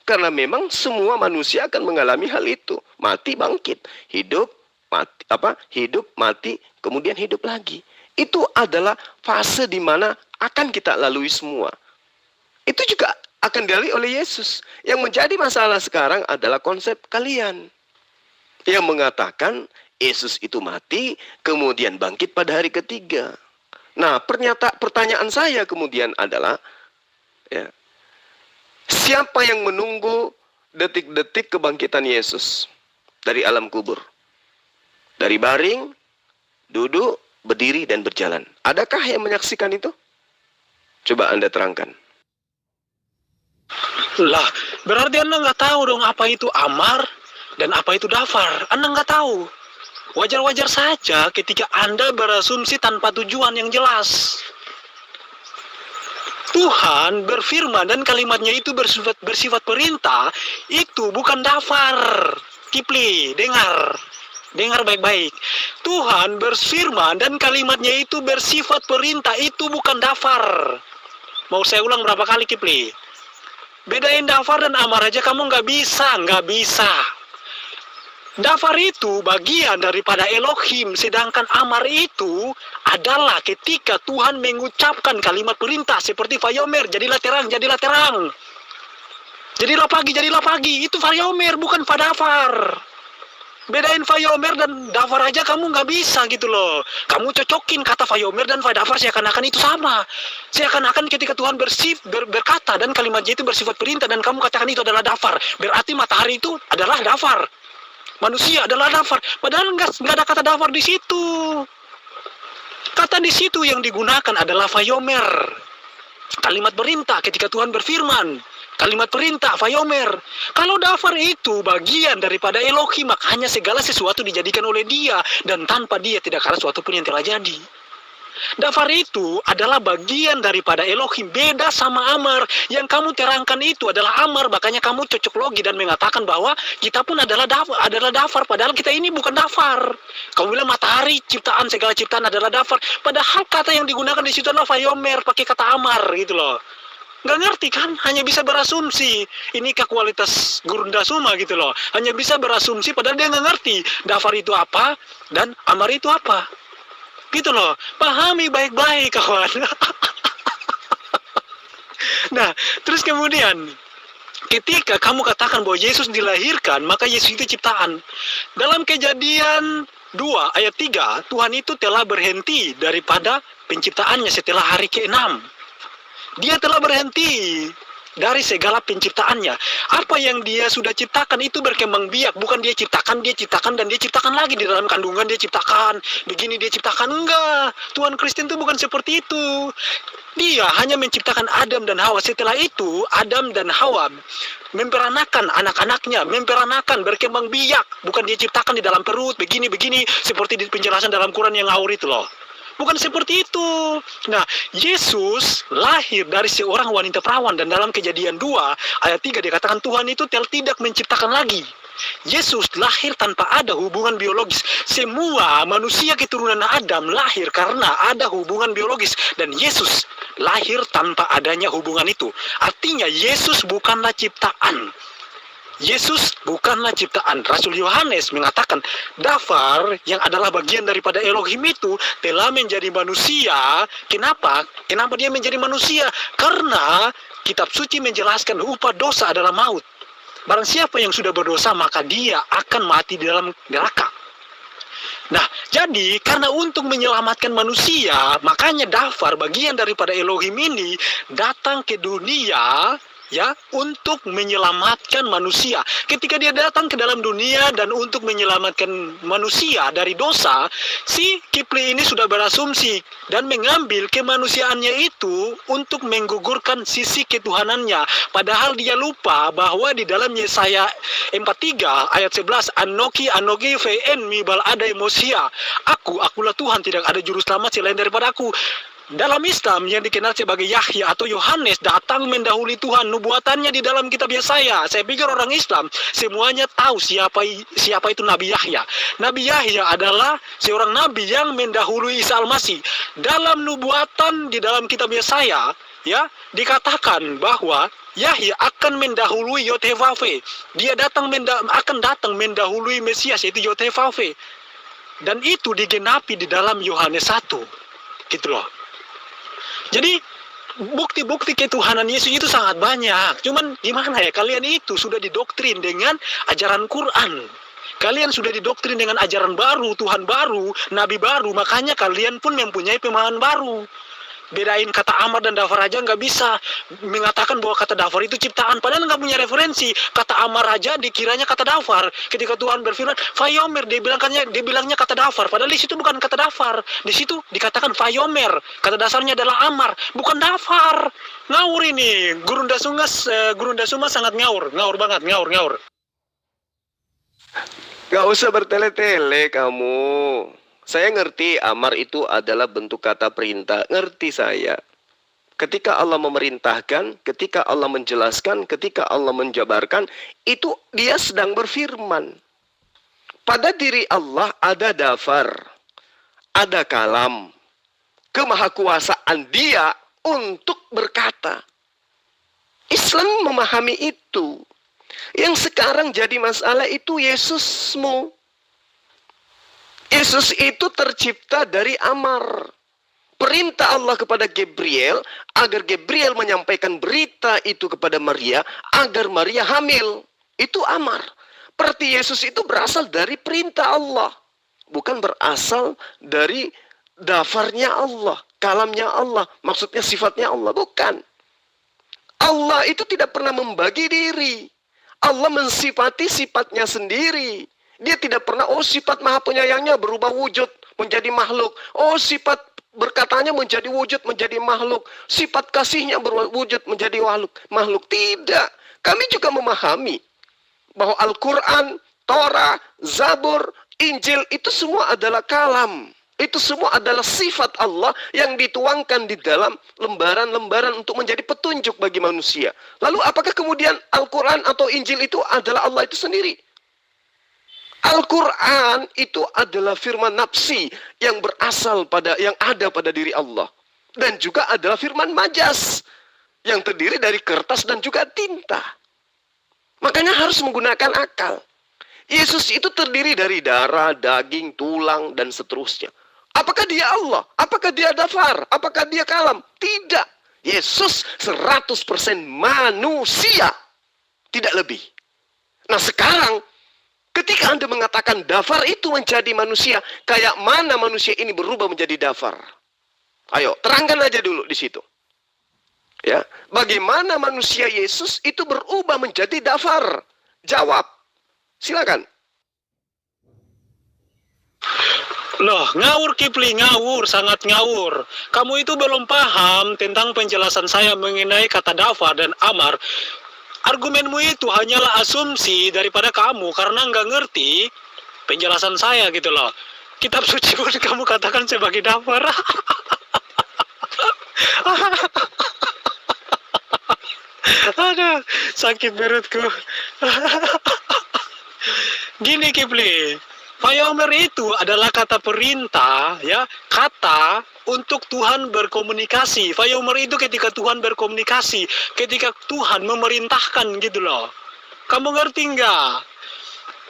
Karena memang semua manusia akan mengalami hal itu. Mati, bangkit. Hidup, mati, hidup, mati, kemudian hidup lagi. Itu adalah fase di mana akan kita lalui semua. Itu juga akan dilalui oleh Yesus. Yang menjadi masalah sekarang adalah konsep kalian. Yang mengatakan Yesus itu mati, kemudian bangkit pada hari ketiga. Nah, pertanyaan saya kemudian adalah, ya, siapa yang menunggu detik-detik kebangkitan Yesus dari alam kubur? Dari baring, duduk, berdiri, dan berjalan. Adakah yang menyaksikan itu? Coba Anda terangkan. Lah, berarti Anda nggak tahu dong apa itu amar dan apa itu dafar. Anda nggak tahu. Wajar-wajar saja ketika Anda berasumsi tanpa tujuan yang jelas. Tuhan berfirman dan kalimatnya itu bersifat perintah, itu bukan dafar. Kipli, dengar. Dengar baik-baik. Tuhan berfirman dan kalimatnya itu bersifat perintah, itu bukan dafar. Mau saya ulang berapa kali, Kipli? Bedain dafar dan amar aja kamu nggak bisa. Dafar itu bagian daripada Elohim, sedangkan amar itu adalah ketika Tuhan mengucapkan kalimat perintah seperti Vayomer, jadilah terang. Jadilah pagi, itu Vayomer, bukan Fadafar. Bedain Vayomer dan Dafar aja kamu nggak bisa gitu loh. Kamu cocokin kata Vayomer dan Fadafar seakan-akan itu sama. Seakan-akan ketika Tuhan berkata dan kalimatnya itu bersifat perintah dan kamu katakan itu adalah Dafar, berarti matahari itu adalah Dafar. Manusia adalah dafar, padahal nggak ada kata dafar di situ. Kata di situ yang digunakan adalah vayomer. Kalimat perintah ketika Tuhan berfirman. Kalimat perintah, vayomer. Kalau dafar itu bagian daripada Elohim, makanya segala sesuatu dijadikan oleh dia. Dan tanpa dia tidak ada sesuatu pun yang telah jadi. Dafar itu adalah bagian daripada Elohim, beda sama Amar. Yang kamu terangkan itu adalah Amar, makanya kamu cocok logi dan mengatakan bahwa kita pun adalah dafar, padahal kita ini bukan dafar. Kamu bilang matahari, ciptaan, segala ciptaan adalah dafar, padahal kata yang digunakan di situ adalah vayomer, pakai kata Amar gitu loh. Nggak ngerti kan, hanya bisa berasumsi. Inikah kualitas Gurunda Suma gitu loh, hanya bisa berasumsi padahal dia nggak ngerti dafar itu apa dan Amar itu apa. Gitu loh, pahami baik-baik kawan. Nah, terus kemudian ketika kamu katakan bahwa Yesus dilahirkan, maka Yesus itu ciptaan. Dalam Kejadian 2 ayat 3, Tuhan itu telah berhenti daripada penciptaannya setelah hari ke-6. Dia telah berhenti dari segala penciptaannya. Apa yang dia sudah ciptakan itu berkembang biak. Bukan dia ciptakan, dan dia ciptakan lagi. Di dalam kandungan dia ciptakan, begini dia ciptakan. Enggak, Tuhan Kristen itu bukan seperti itu. Dia hanya menciptakan Adam dan Hawa. Setelah itu, Adam dan Hawa memperanakan anak-anaknya, berkembang biak. Bukan dia ciptakan di dalam perut, begini-begini, seperti di penjelasan dalam Quran yang ngawur itu loh. Bukan seperti itu. Nah, Yesus lahir dari seorang wanita perawan, dan dalam Kejadian 2 ayat 3 dikatakan Tuhan itu tidak menciptakan lagi. Yesus lahir tanpa ada hubungan biologis. Semua manusia keturunan Adam lahir karena ada hubungan biologis, dan Yesus lahir tanpa adanya hubungan itu. Artinya Yesus bukanlah ciptaan. Yesus bukanlah ciptaan. Rasul Yohanes mengatakan dafar yang adalah bagian daripada Elohim itu telah menjadi manusia. Kenapa? Kenapa dia menjadi manusia? Karena kitab suci menjelaskan upah dosa adalah maut. Barang siapa yang sudah berdosa maka dia akan mati di dalam neraka. Nah, jadi karena untuk menyelamatkan manusia, makanya dafar bagian daripada Elohim ini datang ke dunia, ya, untuk menyelamatkan manusia. Ketika dia datang ke dalam dunia dan untuk menyelamatkan manusia dari dosa, si Kipli ini sudah berasumsi dan mengambil kemanusiaannya itu untuk menggugurkan sisi ketuhanannya. Padahal dia lupa bahwa di dalam Yesaya 43 ayat 11, Anoki ve'en mi bal ada emosia. Akulah Tuhan, tidak ada juru selamat selain daripada aku. Dalam Islam yang dikenal sebagai Yahya atau Yohanes datang mendahului Tuhan. Nubuatannya di dalam kitab Yesaya. Saya pikir orang Islam semuanya tahu siapa itu Nabi Yahya. Nabi Yahya adalah seorang nabi yang mendahului Isa Al-Masih. Dalam nubuatan di dalam kitab Yesaya, ya, dikatakan bahwa Yahya akan mendahului Yotevave. Dia akan datang mendahului Mesias, yaitu Yotevave. Dan itu digenapi di dalam Yohanes 1. Gitu loh. Jadi bukti-bukti ketuhanan Yesus itu sangat banyak. Cuman gimana ya, kalian itu sudah didoktrin dengan ajaran Quran. Kalian sudah didoktrin dengan ajaran baru, Tuhan baru, Nabi baru. Makanya kalian pun mempunyai pemahaman baru. Bedain kata Amar dan Dafar aja nggak bisa. Mengatakan bahwa kata Dafar itu ciptaan, padahal nggak punya referensi. Kata Amar aja dikiranya kata Dafar. Ketika Tuhan berfirman Vayomer, dia bilangnya kata Dafar, padahal di situ bukan kata Dafar. Di situ dikatakan Vayomer. Kata dasarnya adalah Amar, bukan Dafar. Ngawur ini. Gurunda Suma sangat ngawur banget, ngawur. Gak usah bertele-tele kamu. Saya ngerti Amar itu adalah bentuk kata perintah. Ngerti saya. Ketika Allah memerintahkan, ketika Allah menjelaskan, ketika Allah menjabarkan, itu dia sedang berfirman. Pada diri Allah ada dafar, ada kalam, kemahakuasaan dia untuk berkata. Islam memahami itu. Yang sekarang jadi masalah itu Yesusmu. Yesus itu tercipta dari Amar. Perintah Allah kepada Gabriel agar Gabriel menyampaikan berita itu kepada Maria agar Maria hamil. Itu Amar. Berarti Yesus itu berasal dari perintah Allah. Bukan berasal dari dafarnya Allah, kalamnya Allah, maksudnya sifatnya Allah. Bukan. Allah itu tidak pernah membagi diri. Allah mensifati sifatnya sendiri. Dia tidak pernah, sifat maha penyayangnya berubah wujud menjadi makhluk. Sifat berkatanya menjadi wujud, menjadi makhluk. Sifat kasihnya berwujud menjadi makhluk. Tidak. Kami juga memahami bahwa Al-Quran, Torah, Zabur, Injil itu semua adalah kalam. Itu semua adalah sifat Allah yang dituangkan di dalam lembaran-lembaran untuk menjadi petunjuk bagi manusia. Lalu apakah kemudian Al-Quran atau Injil itu adalah Allah itu sendiri? Al-Quran itu adalah firman nafsi yang yang ada pada diri Allah. Dan juga adalah firman majas yang terdiri dari kertas dan juga tinta. Makanya harus menggunakan akal. Yesus itu terdiri dari darah, daging, tulang, dan seterusnya. Apakah dia Allah? Apakah dia dafar? Apakah dia kalam? Tidak. Yesus 100% manusia. Tidak lebih. Nah sekarang, ketika Anda mengatakan dafar itu menjadi manusia, kayak mana manusia ini berubah menjadi dafar? Ayo, terangkan aja dulu di situ. Ya, bagaimana manusia Yesus itu berubah menjadi dafar? Jawab. Silakan. Loh, ngawur Kipli, ngawur, sangat ngawur. Kamu itu belum paham tentang penjelasan saya mengenai kata dafar dan amar. Argumenmu itu hanyalah asumsi daripada kamu karena nggak ngerti penjelasan saya gitu loh. Kitab suci pun kamu katakan sebagai dafar. Aduh, sakit perutku. Gini Kipli, Vayomer itu adalah kata perintah, ya, kata untuk Tuhan berkomunikasi. Vayomer itu ketika Tuhan berkomunikasi, ketika Tuhan memerintahkan gitu loh. Kamu ngerti nggak?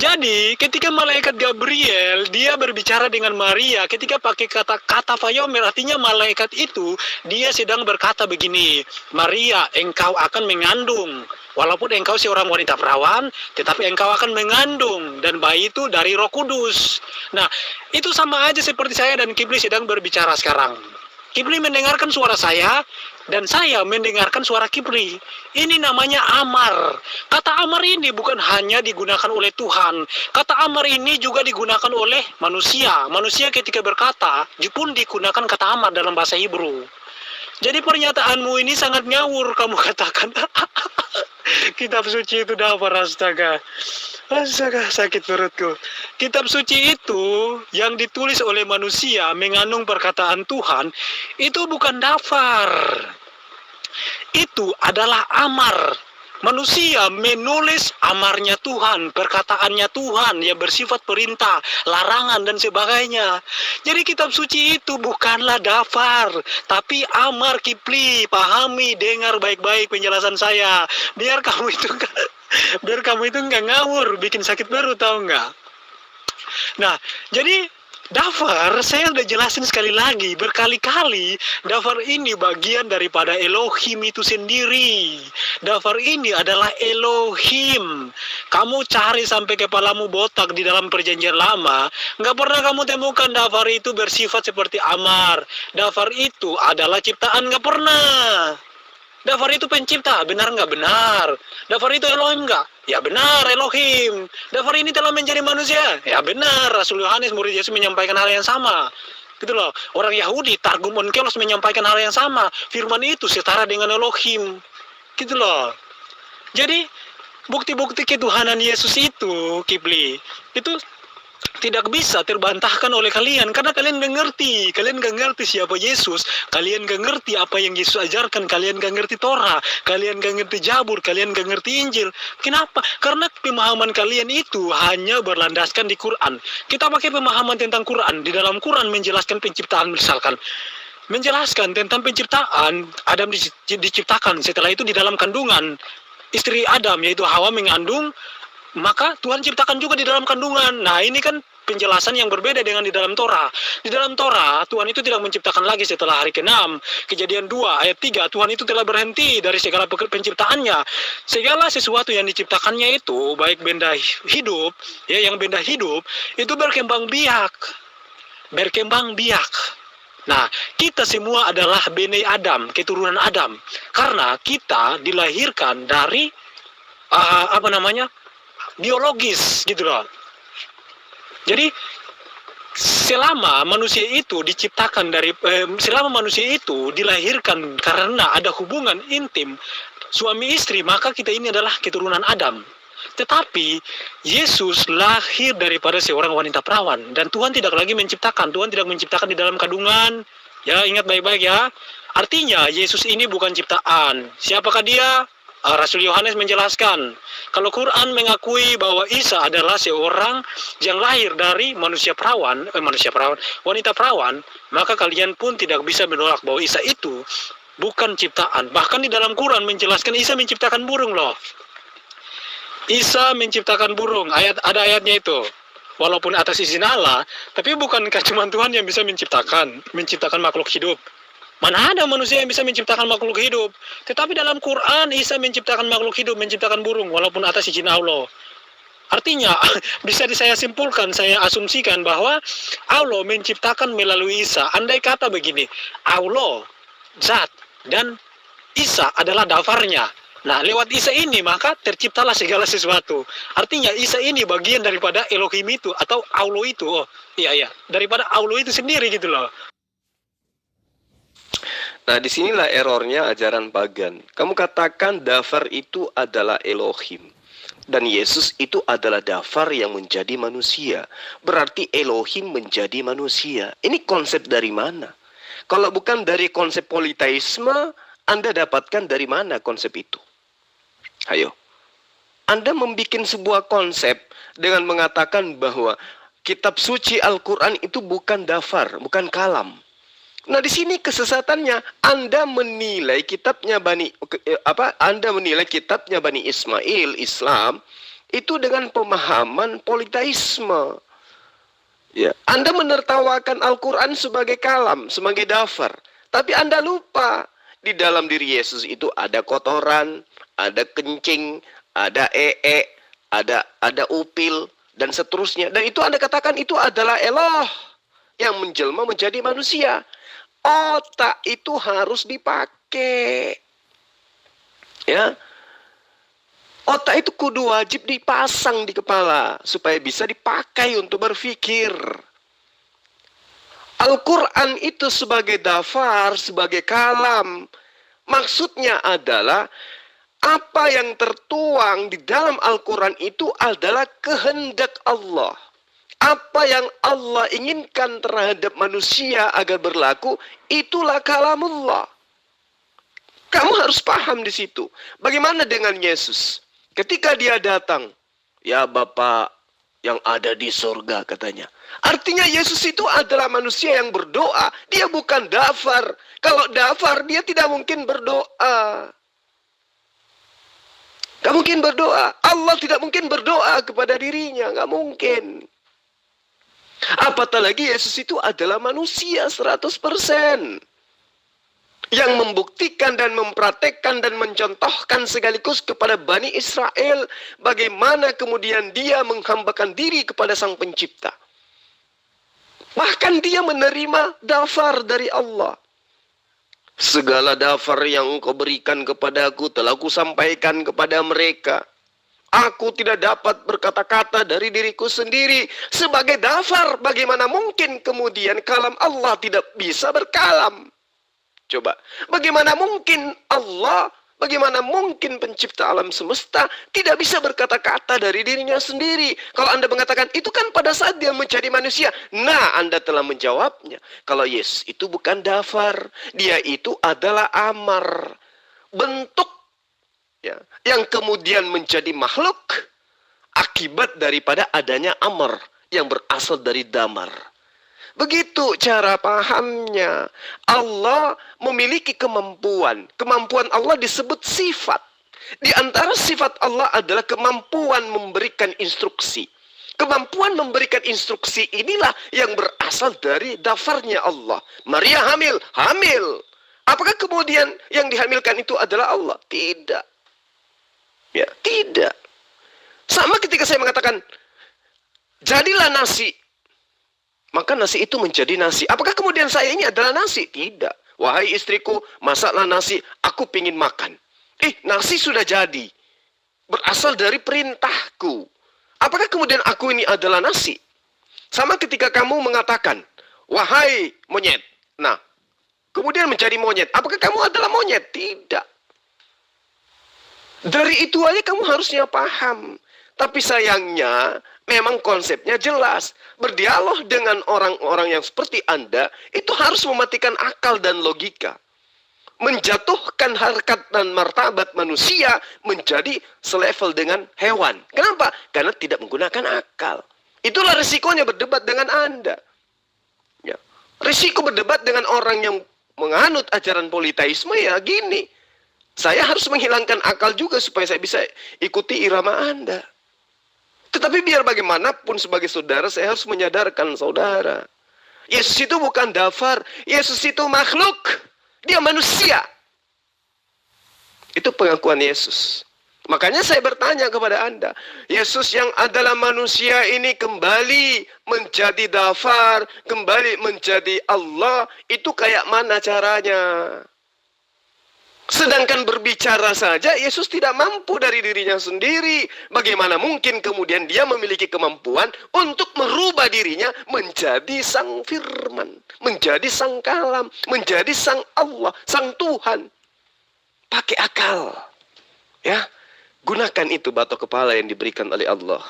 Jadi, ketika malaikat Gabriel, dia berbicara dengan Maria, ketika pakai kata Vayomer, artinya malaikat itu, dia sedang berkata begini, Maria, engkau akan mengandung. Walaupun engkau seorang wanita perawan, tetapi engkau akan mengandung, dan bayi itu dari Roh Kudus. Nah, itu sama aja seperti saya dan Kipli sedang berbicara sekarang. Kipli mendengarkan suara saya, dan saya mendengarkan suara Kipli. Ini namanya amar. Kata amar ini bukan hanya digunakan oleh Tuhan. Kata amar ini juga digunakan oleh manusia. Manusia ketika berkata, pun digunakan kata amar dalam bahasa Hebrew. Jadi pernyataanmu ini sangat ngawur kamu katakan. Kitab suci itu dafar, astaga. Astaga, sakit perutku. Kitab suci itu yang ditulis oleh manusia mengandung perkataan Tuhan, itu bukan dafar. Itu adalah amar. Manusia menulis amarnya Tuhan, perkataannya Tuhan yang bersifat perintah, larangan, dan sebagainya. Jadi kitab suci itu bukanlah dafar, tapi amar. Kipli, pahami, dengar baik-baik penjelasan saya. Biar kamu itu nggak ngawur, bikin sakit perut, tahu nggak? Nah, jadi dafar, saya udah jelasin sekali lagi, berkali-kali, dafar ini bagian daripada Elohim itu sendiri. Dafar ini adalah Elohim. Kamu cari sampai kepalamu botak di dalam perjanjian lama, nggak pernah kamu temukan dafar itu bersifat seperti amar. Dafar itu adalah ciptaan, nggak pernah. Dafar itu pencipta, benar nggak? Benar. Dafar itu Elohim nggak? Ya benar, Elohim. Dafar ini telah menjadi manusia? Ya benar, Rasul Yohanes murid Yesus menyampaikan hal yang sama. Gitu loh. Orang Yahudi, Targum Onkelos menyampaikan hal yang sama. Firman itu setara dengan Elohim. Gitu loh. Jadi, bukti-bukti ketuhanan Yesus itu, Kipli, itu tidak bisa terbantahkan oleh kalian karena kalian nggak ngerti siapa Yesus, kalian nggak ngerti apa yang Yesus ajarkan, kalian nggak ngerti Torah, kalian nggak ngerti Jabur, kalian nggak ngerti Injil. Kenapa? Karena pemahaman kalian itu hanya berlandaskan di Quran. Kita pakai pemahaman tentang Quran. Di dalam Quran menjelaskan penciptaan, misalkan menjelaskan tentang penciptaan, Adam diciptakan, setelah itu di dalam kandungan istri Adam yaitu Hawa mengandung, maka Tuhan ciptakan juga di dalam kandungan. Nah, ini kan penjelasan yang berbeda dengan di dalam Torah. Di dalam Torah, Tuhan itu tidak menciptakan lagi setelah hari ke-6. Kejadian 2 ayat 3, Tuhan itu telah berhenti dari segala penciptaannya. Segala sesuatu yang diciptakannya itu, baik benda hidup, ya, yang benda hidup, itu berkembang biak. Berkembang biak. Nah, kita semua adalah Bene Adam, keturunan Adam. Karena kita dilahirkan dari, biologis gitu loh. Jadi selama manusia itu diciptakan selama manusia itu dilahirkan karena ada hubungan intim suami istri, maka kita ini adalah keturunan Adam. Tetapi Yesus lahir daripada seorang wanita perawan, dan Tuhan tidak lagi menciptakan. Tuhan tidak menciptakan di dalam kandungan. Ya, ingat baik-baik ya. Artinya Yesus ini bukan ciptaan. Siapakah dia? Rasul Yohanes menjelaskan, kalau Quran mengakui bahwa Isa adalah seorang yang lahir dari wanita perawan, maka kalian pun tidak bisa menolak bahwa Isa itu bukan ciptaan. Bahkan di dalam Quran menjelaskan Isa menciptakan burung loh. Isa menciptakan burung, ada ayatnya itu. Walaupun atas izin Allah, tapi bukankah cuma Tuhan yang bisa menciptakan makhluk hidup? Mana ada manusia yang bisa menciptakan makhluk hidup? Tetapi dalam Quran, Isa menciptakan makhluk hidup, menciptakan burung, walaupun atas izin Allah. Artinya, bisa saya simpulkan, saya asumsikan bahwa Allah menciptakan melalui Isa. Andai kata begini, Allah, Zat, dan Isa adalah dafarnya. Nah, lewat Isa ini, maka terciptalah segala sesuatu. Artinya, Isa ini bagian daripada Elohim itu, atau Allah itu. Oh, iya, daripada Allah itu sendiri gitu loh. Nah, disinilah errornya ajaran pagan. Kamu katakan Dafar itu adalah Elohim, dan Yesus itu adalah Dafar yang menjadi manusia. Berarti Elohim menjadi manusia. Ini konsep dari mana? Kalau bukan dari konsep politeisme, Anda dapatkan dari mana konsep itu? Ayo. Anda membuat sebuah konsep dengan mengatakan bahwa kitab suci Al-Quran itu bukan Dafar, bukan kalam. Nah, di sini kesesatannya. Anda menilai kitabnya Bani Ismail, Islam, itu dengan pemahaman politeisme. Ya, Anda menertawakan Al-Quran sebagai kalam, sebagai dafar. Tapi Anda lupa, di dalam diri Yesus itu ada kotoran, ada kencing, ada ada upil, dan seterusnya. Dan itu Anda katakan itu adalah Eloh yang menjelma menjadi manusia. Otak itu harus dipakai. Ya. Otak itu kudu wajib dipasang di kepala supaya bisa dipakai untuk berpikir. Al-Quran itu sebagai dafar, sebagai kalam. Maksudnya adalah apa yang tertuang di dalam Al-Quran itu adalah kehendak Allah. Apa yang Allah inginkan terhadap manusia agar berlaku, itulah kalamullah. Kamu harus paham di situ. Bagaimana dengan Yesus? Ketika dia datang, ya Bapa yang ada di surga katanya. Artinya Yesus itu adalah manusia yang berdoa. Dia bukan dafar. Kalau dafar, dia tidak mungkin berdoa. Gak mungkin berdoa. Allah tidak mungkin berdoa kepada dirinya. Gak mungkin. Apatah lagi Yesus itu adalah manusia 100%. Yang membuktikan dan mempraktekkan dan mencontohkan sekaligus kepada Bani Israel. Bagaimana kemudian dia menghambakan diri kepada Sang Pencipta. Bahkan dia menerima dafar dari Allah. Segala dafar yang engkau berikan kepadaku telah kusampaikan kepada mereka. Aku tidak dapat berkata-kata dari diriku sendiri. Sebagai dafar, bagaimana mungkin kemudian kalam Allah tidak bisa berkalam? Coba, bagaimana mungkin Allah, bagaimana mungkin pencipta alam semesta tidak bisa berkata-kata dari dirinya sendiri? Kalau Anda mengatakan, itu kan pada saat dia menjadi manusia. Nah, Anda telah menjawabnya. Kalau Yesus itu bukan dafar, dia itu adalah amar. Bentuk ya, yang kemudian menjadi makhluk akibat daripada adanya amar yang berasal dari damar. Begitu cara pahamnya. Allah memiliki kemampuan. Kemampuan Allah disebut sifat. Di antara sifat Allah adalah kemampuan memberikan instruksi. Kemampuan memberikan instruksi inilah yang berasal dari dafarnya Allah. Maria hamil. Apakah kemudian yang dihamilkan itu adalah Allah? Tidak. Ya, tidak. Sama ketika saya mengatakan, jadilah nasi. Maka nasi itu menjadi nasi. Apakah kemudian saya ini adalah nasi? Tidak. Wahai istriku, masaklah nasi, aku pingin makan. Nasi sudah jadi. Berasal dari perintahku. Apakah kemudian aku ini adalah nasi? Sama ketika kamu mengatakan, wahai monyet. Nah, kemudian menjadi monyet. Apakah kamu adalah monyet? Tidak. Dari itu aja kamu harusnya paham. Tapi sayangnya, memang konsepnya jelas. Berdialog dengan orang-orang yang seperti Anda, itu harus mematikan akal dan logika. Menjatuhkan harkat dan martabat manusia menjadi selevel dengan hewan. Kenapa? Karena tidak menggunakan akal. Itulah risikonya berdebat dengan Anda. Ya. Risiko berdebat dengan orang yang menganut ajaran politeisme ya gini. Saya harus menghilangkan akal juga supaya saya bisa ikuti irama Anda. Tetapi biar bagaimanapun sebagai saudara, saya harus menyadarkan saudara. Yesus itu bukan dafar. Yesus itu makhluk. Dia manusia. Itu pengakuan Yesus. Makanya saya bertanya kepada Anda. Yesus yang adalah manusia ini kembali menjadi dafar. Kembali menjadi Allah. Itu kayak mana caranya? Sedangkan berbicara saja, Yesus tidak mampu dari dirinya sendiri. Bagaimana mungkin kemudian dia memiliki kemampuan untuk merubah dirinya menjadi sang firman. Menjadi sang kalam. Menjadi sang Allah. Sang Tuhan. Pakai akal. Ya. Gunakan itu batok kepala yang diberikan oleh Allah.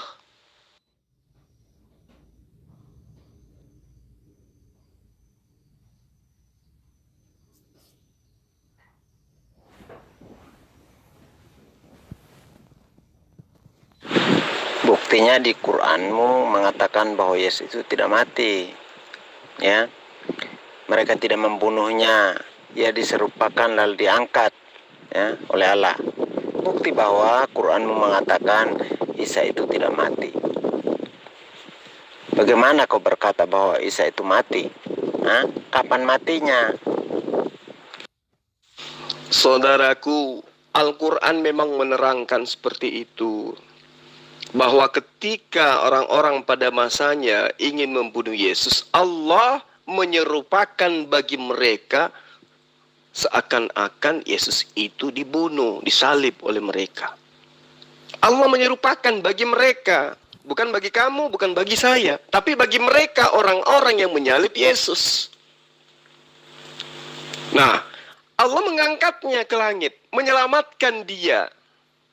Buktinya di Quranmu mengatakan bahwa Yesus itu tidak mati. Ya. Mereka tidak membunuhnya. Ia diserupakan lalu diangkat ya oleh Allah. Bukti bahwa Quranmu mengatakan Isa itu tidak mati. Bagaimana kau berkata bahwa Isa itu mati? Hah? Kapan matinya? Saudaraku, Al-Quran memang menerangkan seperti itu. Bahwa ketika orang-orang pada masanya ingin membunuh Yesus, Allah menyerupakan bagi mereka seakan-akan Yesus itu dibunuh, disalib oleh mereka. Allah menyerupakan bagi mereka, bukan bagi kamu, bukan bagi saya, tapi bagi mereka orang-orang yang menyalib Yesus. Nah, Allah mengangkatnya ke langit, menyelamatkan dia.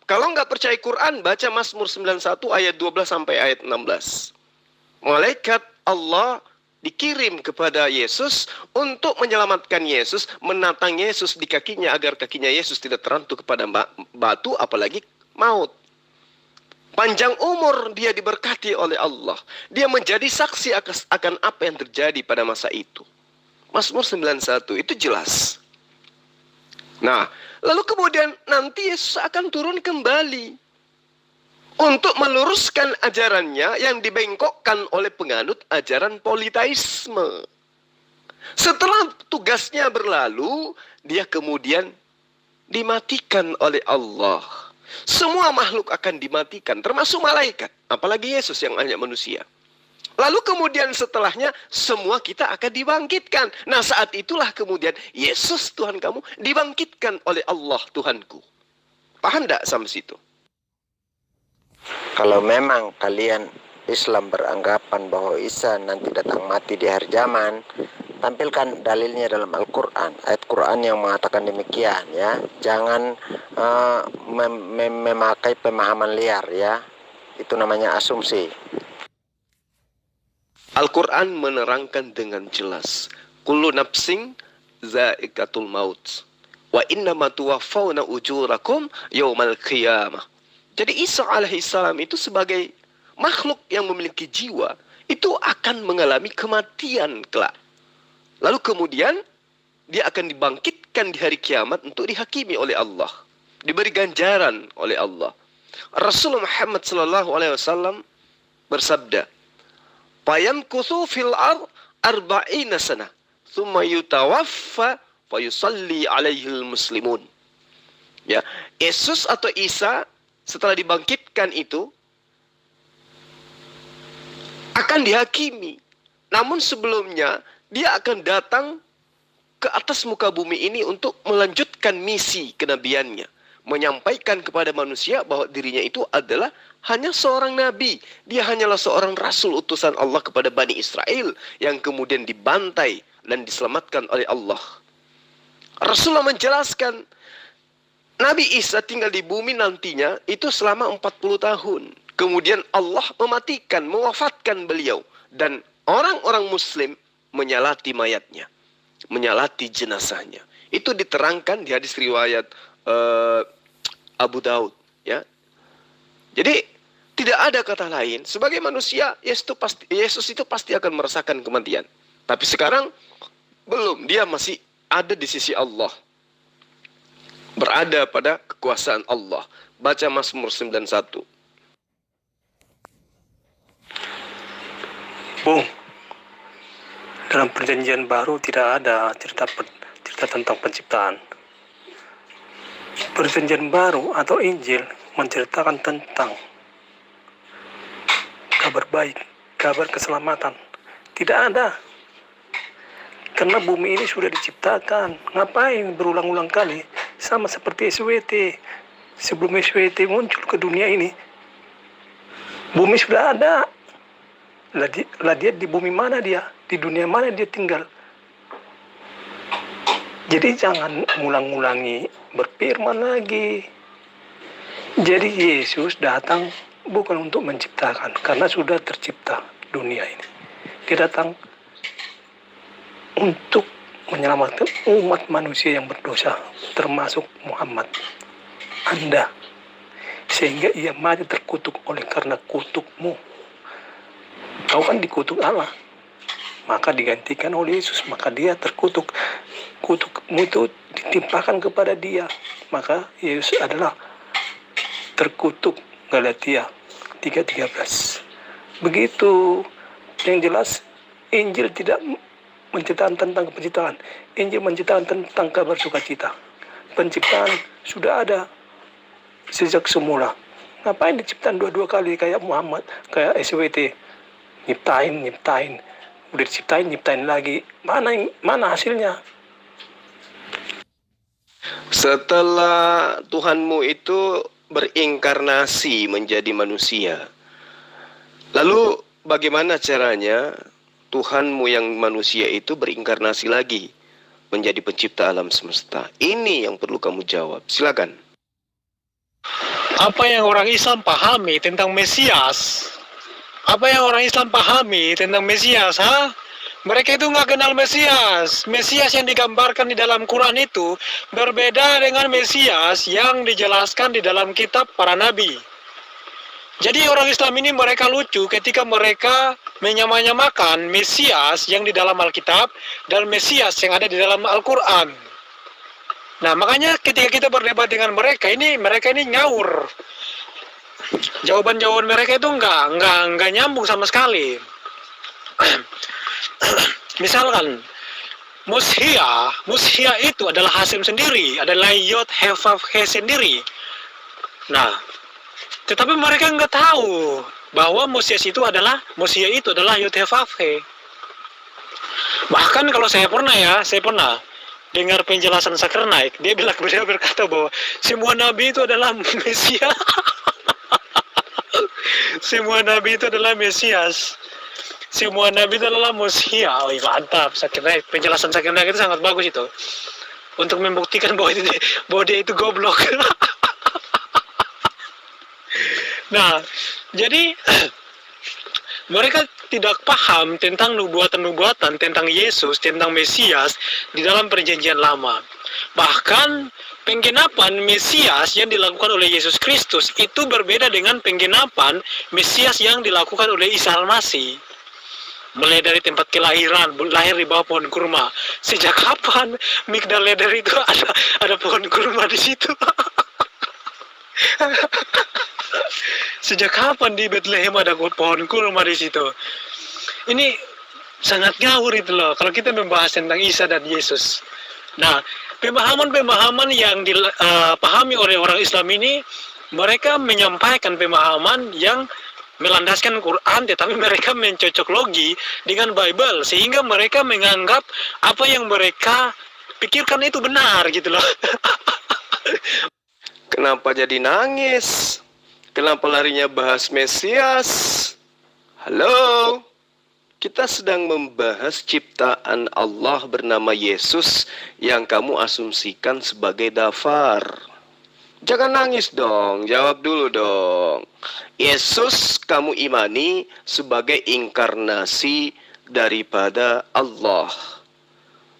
Kalau nggak percaya Quran, baca Mazmur 91 ayat 12 sampai ayat 16. Malaikat Allah dikirim kepada Yesus untuk menyelamatkan Yesus, menatang Yesus di kakinya agar kakinya Yesus tidak terantuk kepada batu, apalagi maut. Panjang umur dia diberkati oleh Allah. Dia menjadi saksi akan apa yang terjadi pada masa itu. Mazmur 91 itu jelas. Nah, lalu kemudian nanti Yesus akan turun kembali untuk meluruskan ajarannya yang dibengkokkan oleh penganut ajaran politeisme. Setelah tugasnya berlalu, dia kemudian dimatikan oleh Allah. Semua makhluk akan dimatikan, termasuk malaikat. Apalagi Yesus yang hanya manusia. Lalu kemudian setelahnya, semua kita akan dibangkitkan. Nah, saat itulah kemudian Yesus Tuhan kamu dibangkitkan oleh Allah Tuhanku. Paham tidak sampai situ? Kalau memang kalian Islam beranggapan bahwa Isa nanti datang mati di akhir zaman, tampilkan dalilnya dalam Al-Quran, ayat Quran yang mengatakan demikian ya. Jangan memakai pemahaman liar ya. Itu namanya asumsi. Al-Quran menerangkan dengan jelas, kullu nafsin za'iqatul maut wa innama tuwaffawna ujurakum yaumal qiyamah. Jadi Isa alaihissalam itu sebagai makhluk yang memiliki jiwa, itu akan mengalami kematian kelak. Lalu kemudian dia akan dibangkitkan di hari kiamat untuk dihakimi oleh Allah, diberi ganjaran oleh Allah. Rasulullah Muhammad SAW bersabda, "Fayamkuthu fil arba'ina sanah, thumma yutawaffa fayusalli alaihil muslimun." Ya, Yesus atau Isa setelah dibangkitkan itu akan dihakimi. Namun sebelumnya dia akan datang ke atas muka bumi ini untuk melanjutkan misi kenabiannya. menyampaikan kepada manusia bahwa dirinya itu adalah hanya seorang nabi. Dia hanyalah seorang rasul utusan Allah kepada Bani Israel yang kemudian dibantai dan diselamatkan oleh Allah. Rasulullah menjelaskan Nabi Isa tinggal di bumi nantinya itu selama 40 tahun. Kemudian Allah mematikan, mewafatkan beliau. Dan orang-orang muslim menyalati mayatnya, menyalati jenazahnya. Itu diterangkan di hadis riwayat Abu Daud, ya. Jadi tidak ada kata lain. Sebagai manusia, Yesus itu pasti akan merasakan kematian. Tapi sekarang belum. Dia masih ada di sisi Allah, berada pada kekuasaan Allah. Baca Mazmur 91. Bung, dalam perjanjian baru tidak ada cerita tentang penciptaan. Perjanjian baru atau Injil menceritakan tentang kabar baik, kabar keselamatan. Tidak ada. Karena bumi ini sudah diciptakan. Ngapain berulang-ulang kali? Sama seperti SWT. Sebelum SWT muncul ke dunia ini, bumi sudah ada. Lah dia di bumi mana dia? Di dunia mana dia tinggal? Jadi jangan ngulang-ngulangi berfirman lagi. Jadi Yesus datang bukan untuk menciptakan, karena sudah tercipta dunia ini. Dia datang untuk menyelamatkan umat manusia yang berdosa, termasuk Muhammad, Anda. Sehingga ia mati terkutuk oleh karena kutukmu. Kau kan dikutuk Allah, maka digantikan oleh Yesus, maka dia terkutuk. Kutukmu itu ditimpakan kepada dia, maka Yesus adalah terkutuk. Galatia 3:13. Begitu. Yang jelas Injil tidak menceritakan tentang penciptaan. Injil menceritakan tentang kabar sukacita. Penciptaan sudah ada sejak semula. Ngapain diciptakan dua-dua kali kayak Muhammad, kayak SWT? Nyiptain. Udah diciptain, nyiptain lagi. Mana hasilnya? Setelah Tuhanmu itu berinkarnasi menjadi manusia, lalu bagaimana caranya Tuhanmu yang manusia itu berinkarnasi lagi menjadi pencipta alam semesta? Ini yang perlu kamu jawab. Silakan. Apa yang orang Islam pahami tentang Mesias? Apa yang orang Islam pahami tentang Mesias, ha? Mereka itu nggak kenal Mesias. Mesias yang digambarkan di dalam Quran itu berbeda dengan Mesias yang dijelaskan di dalam kitab para nabi. Jadi orang Islam ini mereka lucu ketika mereka menyamakan Mesias yang di dalam Alkitab dan Mesias yang ada di dalam Al-Quran. Nah, makanya ketika kita berdebat dengan mereka ini ngawur. Jawaban-jawaban mereka itu nggak nyambung sama sekali. Misalkan Mushia itu adalah Hasim sendiri, adalah Yod Hefaf He sendiri. Nah, tetapi mereka nggak tahu bahwa Mushia itu adalah Yod Hefaf He. Bahkan kalau saya pernah dengar penjelasan Zakir Naik, beliau berkata bahwa semua nabi itu adalah Mesias. Semua nabi itu adalah Mesias. Semua nabi itu adalah Mushia. Oh, mantap. Penjelasan Zakir Naik itu sangat bagus itu. Untuk membuktikan bahwa dia itu goblok. Nah, jadi mereka tidak paham tentang nubuatan-nubuatan tentang Yesus, tentang Mesias di dalam perjanjian lama. Bahkan penggenapan Mesias yang dilakukan oleh Yesus Kristus itu berbeda dengan penggenapan Mesias yang dilakukan oleh Isa Al-Masih. Mulai dari tempat kelahiran, lahir di bawah pohon kurma. Sejak kapan Migdal Eder itu ada pohon kurma di situ? Sejak kapan di Bethlehem ada pohon kurma di situ? Ini sangat ngawur itu loh kalau kita membahas tentang Isa dan Yesus. Nah, pemahaman-pemahaman yang dipahami oleh orang Islam ini, mereka menyampaikan pemahaman yang melandaskan Quran, tetapi mereka mencocok logi dengan Bible, sehingga mereka menganggap apa yang mereka pikirkan itu benar gitu loh. Kenapa jadi nangis? Kenapa larinya bahas Mesias? Halo? Kita sedang membahas ciptaan Allah bernama Yesus yang kamu asumsikan sebagai dafar. Jangan nangis dong, jawab dulu dong. Yesus kamu imani sebagai inkarnasi daripada Allah.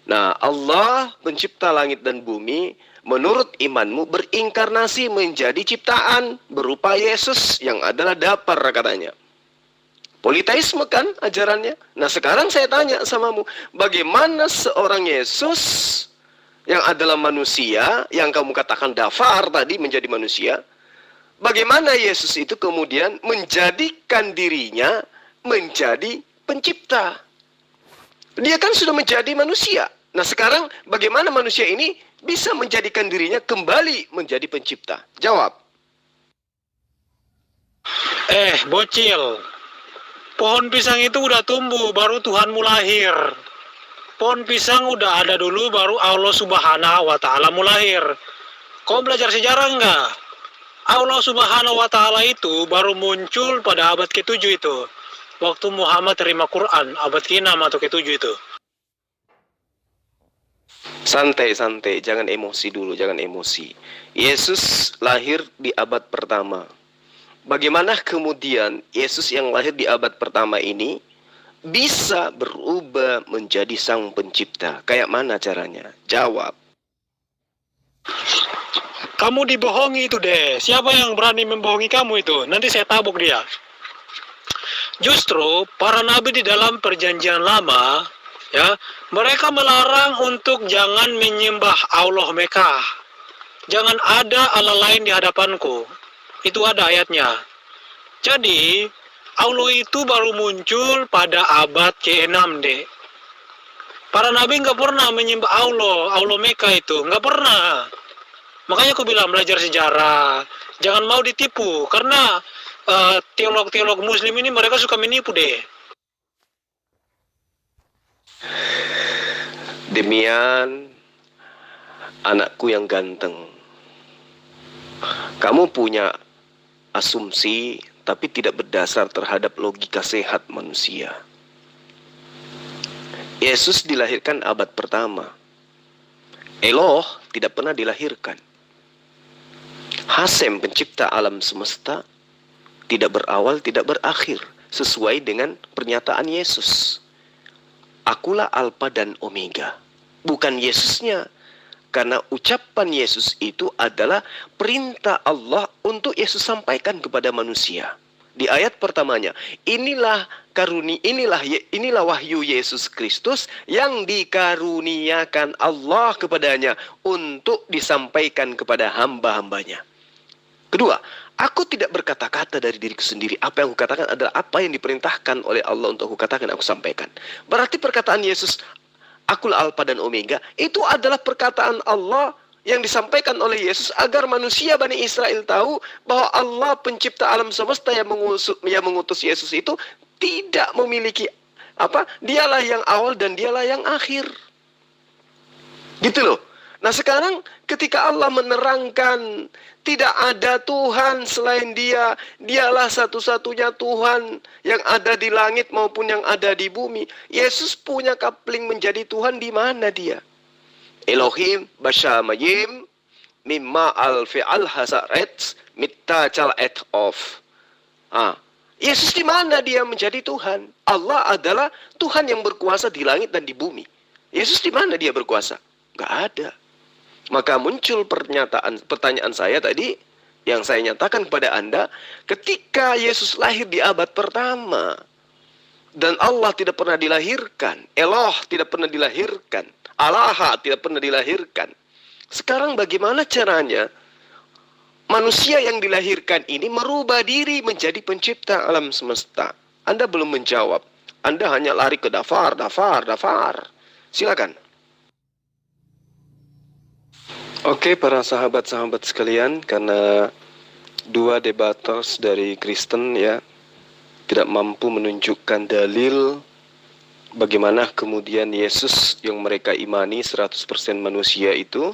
Nah, Allah pencipta langit dan bumi, menurut imanmu berinkarnasi menjadi ciptaan berupa Yesus yang adalah dafar katanya. Politeisme kan ajarannya. Nah sekarang saya tanya samamu, bagaimana seorang Yesus yang adalah manusia, yang kamu katakan dafar tadi menjadi manusia, bagaimana Yesus itu kemudian menjadikan dirinya menjadi pencipta? Dia kan sudah menjadi manusia. Nah sekarang bagaimana manusia ini bisa menjadikan dirinya kembali menjadi pencipta? Jawab. Bocil. Pohon pisang itu udah tumbuh, baru Tuhanmu lahir. Pohon pisang udah ada dulu, baru Allah Subhanahu wa Ta'ala mulahir. Kau belajar sejarah enggak? Allah Subhanahu wa Ta'ala itu baru muncul pada abad ke-7 itu. Waktu Muhammad terima Quran, abad ke-6 atau ke-7 itu. Santai, jangan emosi dulu, jangan emosi. Yesus lahir di abad pertama. Bagaimana kemudian Yesus yang lahir di abad pertama ini bisa berubah menjadi sang pencipta? Kayak mana caranya? Jawab. Kamu dibohongi itu deh. Siapa yang berani membohongi kamu itu? Nanti saya tabuk dia. Justru para nabi di dalam perjanjian lama, ya, mereka melarang untuk jangan menyembah Allah Mekah. Jangan ada Allah lain di hadapanku. Itu ada ayatnya. Jadi, Allah itu baru muncul pada abad ke-6 deh. Para nabi nggak pernah menyembah Allah Mekah itu. Nggak pernah. Makanya aku bilang belajar sejarah. Jangan mau ditipu. Karena teolog-teolog muslim ini mereka suka menipu deh. Demian anakku yang ganteng. Kamu punya asumsi tapi tidak berdasar terhadap logika sehat manusia. Yesus dilahirkan abad pertama. Eloh tidak pernah dilahirkan. Hasem pencipta alam semesta tidak berawal, tidak berakhir, sesuai dengan pernyataan Yesus. Akulah Alfa dan Omega. Bukan Yesusnya. Karena ucapan Yesus itu adalah perintah Allah untuk Yesus sampaikan kepada manusia. Di ayat pertamanya, inilah wahyu Yesus Kristus yang dikaruniakan Allah kepadanya untuk disampaikan kepada hamba-hambanya. Kedua, aku tidak berkata-kata dari diriku sendiri. Apa yang aku katakan adalah apa yang diperintahkan oleh Allah untuk aku katakan, aku sampaikan. Berarti perkataan Yesus, Akulah Alfa dan Omega, itu adalah perkataan Allah yang disampaikan oleh Yesus agar manusia Bani Israel tahu bahwa Allah pencipta alam semesta yang mengutus Yesus itu tidak memiliki dialah yang awal dan dialah yang akhir. Gitu loh. Nah sekarang ketika Allah menerangkan tidak ada Tuhan selain Dia, Dialah satu-satunya Tuhan yang ada di langit maupun yang ada di bumi. Yesus punya kapling menjadi Tuhan di mana Dia? Elohim bashamayim mimma al-fi'al hasaret mitta cal'et of. Yesus di mana Dia menjadi Tuhan? Allah adalah Tuhan yang berkuasa di langit dan di bumi. Yesus di mana Dia berkuasa? Nggak ada. Maka muncul pertanyaan saya tadi yang saya nyatakan kepada Anda, ketika Yesus lahir di abad pertama dan Allah tidak pernah dilahirkan, Eloh tidak pernah dilahirkan, Allah tidak pernah dilahirkan. Sekarang bagaimana caranya manusia yang dilahirkan ini merubah diri menjadi pencipta alam semesta? Anda belum menjawab. Anda hanya lari ke dafar. Silakan. Oke, para sahabat-sahabat sekalian, karena dua debaters dari Kristen ya tidak mampu menunjukkan dalil bagaimana kemudian Yesus yang mereka imani 100% manusia itu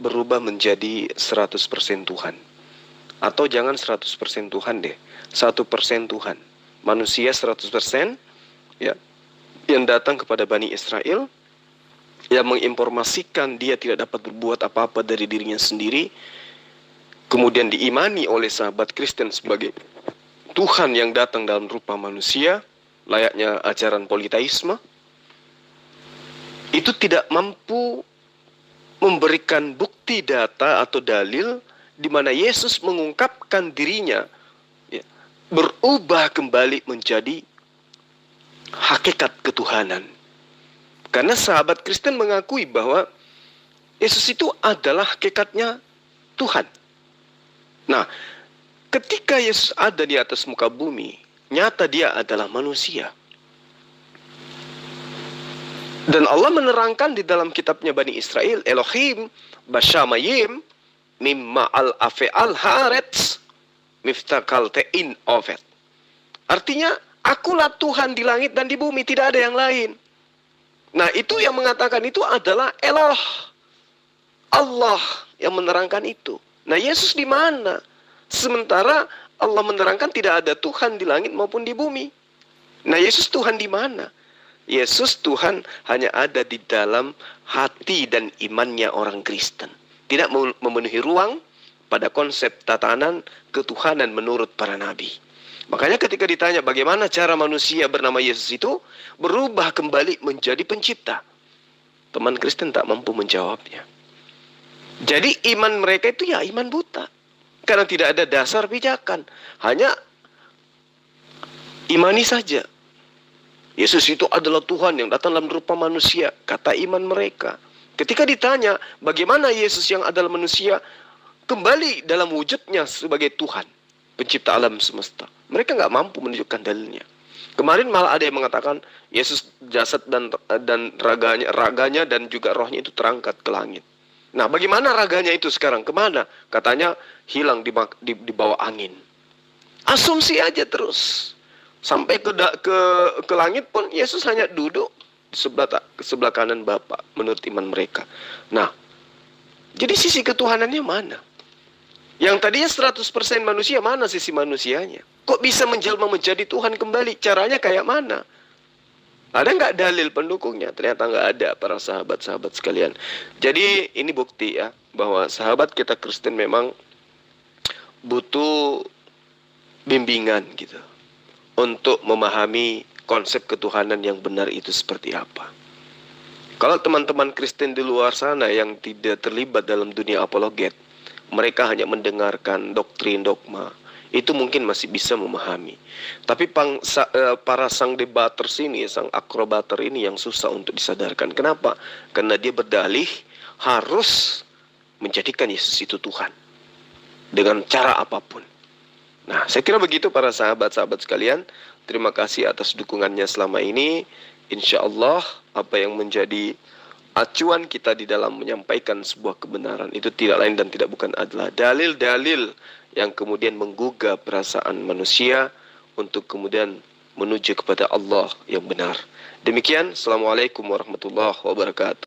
berubah menjadi 100% Tuhan. Atau jangan 100% Tuhan deh, 1% Tuhan. Manusia 100%, ya, yang datang kepada Bani Israel, yang menginformasikan dia tidak dapat berbuat apa-apa dari dirinya sendiri, kemudian diimani oleh sahabat Kristen sebagai Tuhan yang datang dalam rupa manusia, layaknya ajaran politeisme, itu tidak mampu memberikan bukti data atau dalil di mana Yesus mengungkapkan dirinya, ya, berubah kembali menjadi hakikat ketuhanan. Karena sahabat Kristen mengakui bahwa Yesus itu adalah hakikatnya Tuhan. Nah, ketika Yesus ada di atas muka bumi, nyata dia adalah manusia. Dan Allah menerangkan di dalam kitabnya Bani Israel, Elohim Bashamayim mimma al-afe'al haaretz miftakal te'in ovet. Artinya, akulah Tuhan di langit dan di bumi, tidak ada yang lain. Nah, itu yang mengatakan itu adalah Eloh. Allah yang menerangkan itu. Nah, Yesus di mana? Sementara Allah menerangkan tidak ada Tuhan di langit maupun di bumi. Nah, Yesus Tuhan di mana? Yesus Tuhan hanya ada di dalam hati dan imannya orang Kristen. Tidak memenuhi ruang pada konsep tatanan ketuhanan menurut para nabi. Makanya ketika ditanya bagaimana cara manusia bernama Yesus itu berubah kembali menjadi pencipta, teman Kristen tak mampu menjawabnya. Jadi iman mereka itu ya iman buta. Karena tidak ada dasar pijakan. Hanya imani saja. Yesus itu adalah Tuhan yang datang dalam rupa manusia, kata iman mereka. Ketika ditanya bagaimana Yesus yang adalah manusia kembali dalam wujudnya sebagai Tuhan, pencipta alam semesta, mereka nggak mampu menunjukkan dalilnya. Kemarin malah ada yang mengatakan Yesus jasad dan raganya dan juga rohnya itu terangkat ke langit. Nah, bagaimana raganya itu sekarang? Kemana? Katanya hilang di bawah angin. Asumsi aja terus. Sampai ke langit pun Yesus hanya duduk di sebelah kanan Bapa menurut iman mereka. Nah, jadi sisi ketuhanannya mana? Yang tadinya 100% manusia, mana sisi manusianya? Kok bisa menjelma menjadi Tuhan kembali? Caranya kayak mana? Ada nggak dalil pendukungnya? Ternyata nggak ada, para sahabat-sahabat sekalian. Jadi ini bukti ya, bahwa sahabat kita Kristen memang butuh bimbingan gitu, untuk memahami konsep ketuhanan yang benar itu seperti apa. Kalau teman-teman Kristen di luar sana yang tidak terlibat dalam dunia apologet, mereka hanya mendengarkan doktrin dogma, itu mungkin masih bisa memahami. Tapi para sang debater sini, sang akrobater ini yang susah untuk disadarkan. Kenapa? Karena dia berdalih harus menjadikan Yesus itu Tuhan dengan cara apapun. Nah, saya kira begitu para sahabat-sahabat sekalian. Terima kasih atas dukungannya selama ini. Insya Allah apa yang menjadi acuan kita di dalam menyampaikan sebuah kebenaran itu tidak lain dan tidak bukan adalah dalil-dalil yang kemudian menggugah perasaan manusia untuk kemudian menuju kepada Allah yang benar. Demikian, Assalamualaikum warahmatullahi wabarakatuh.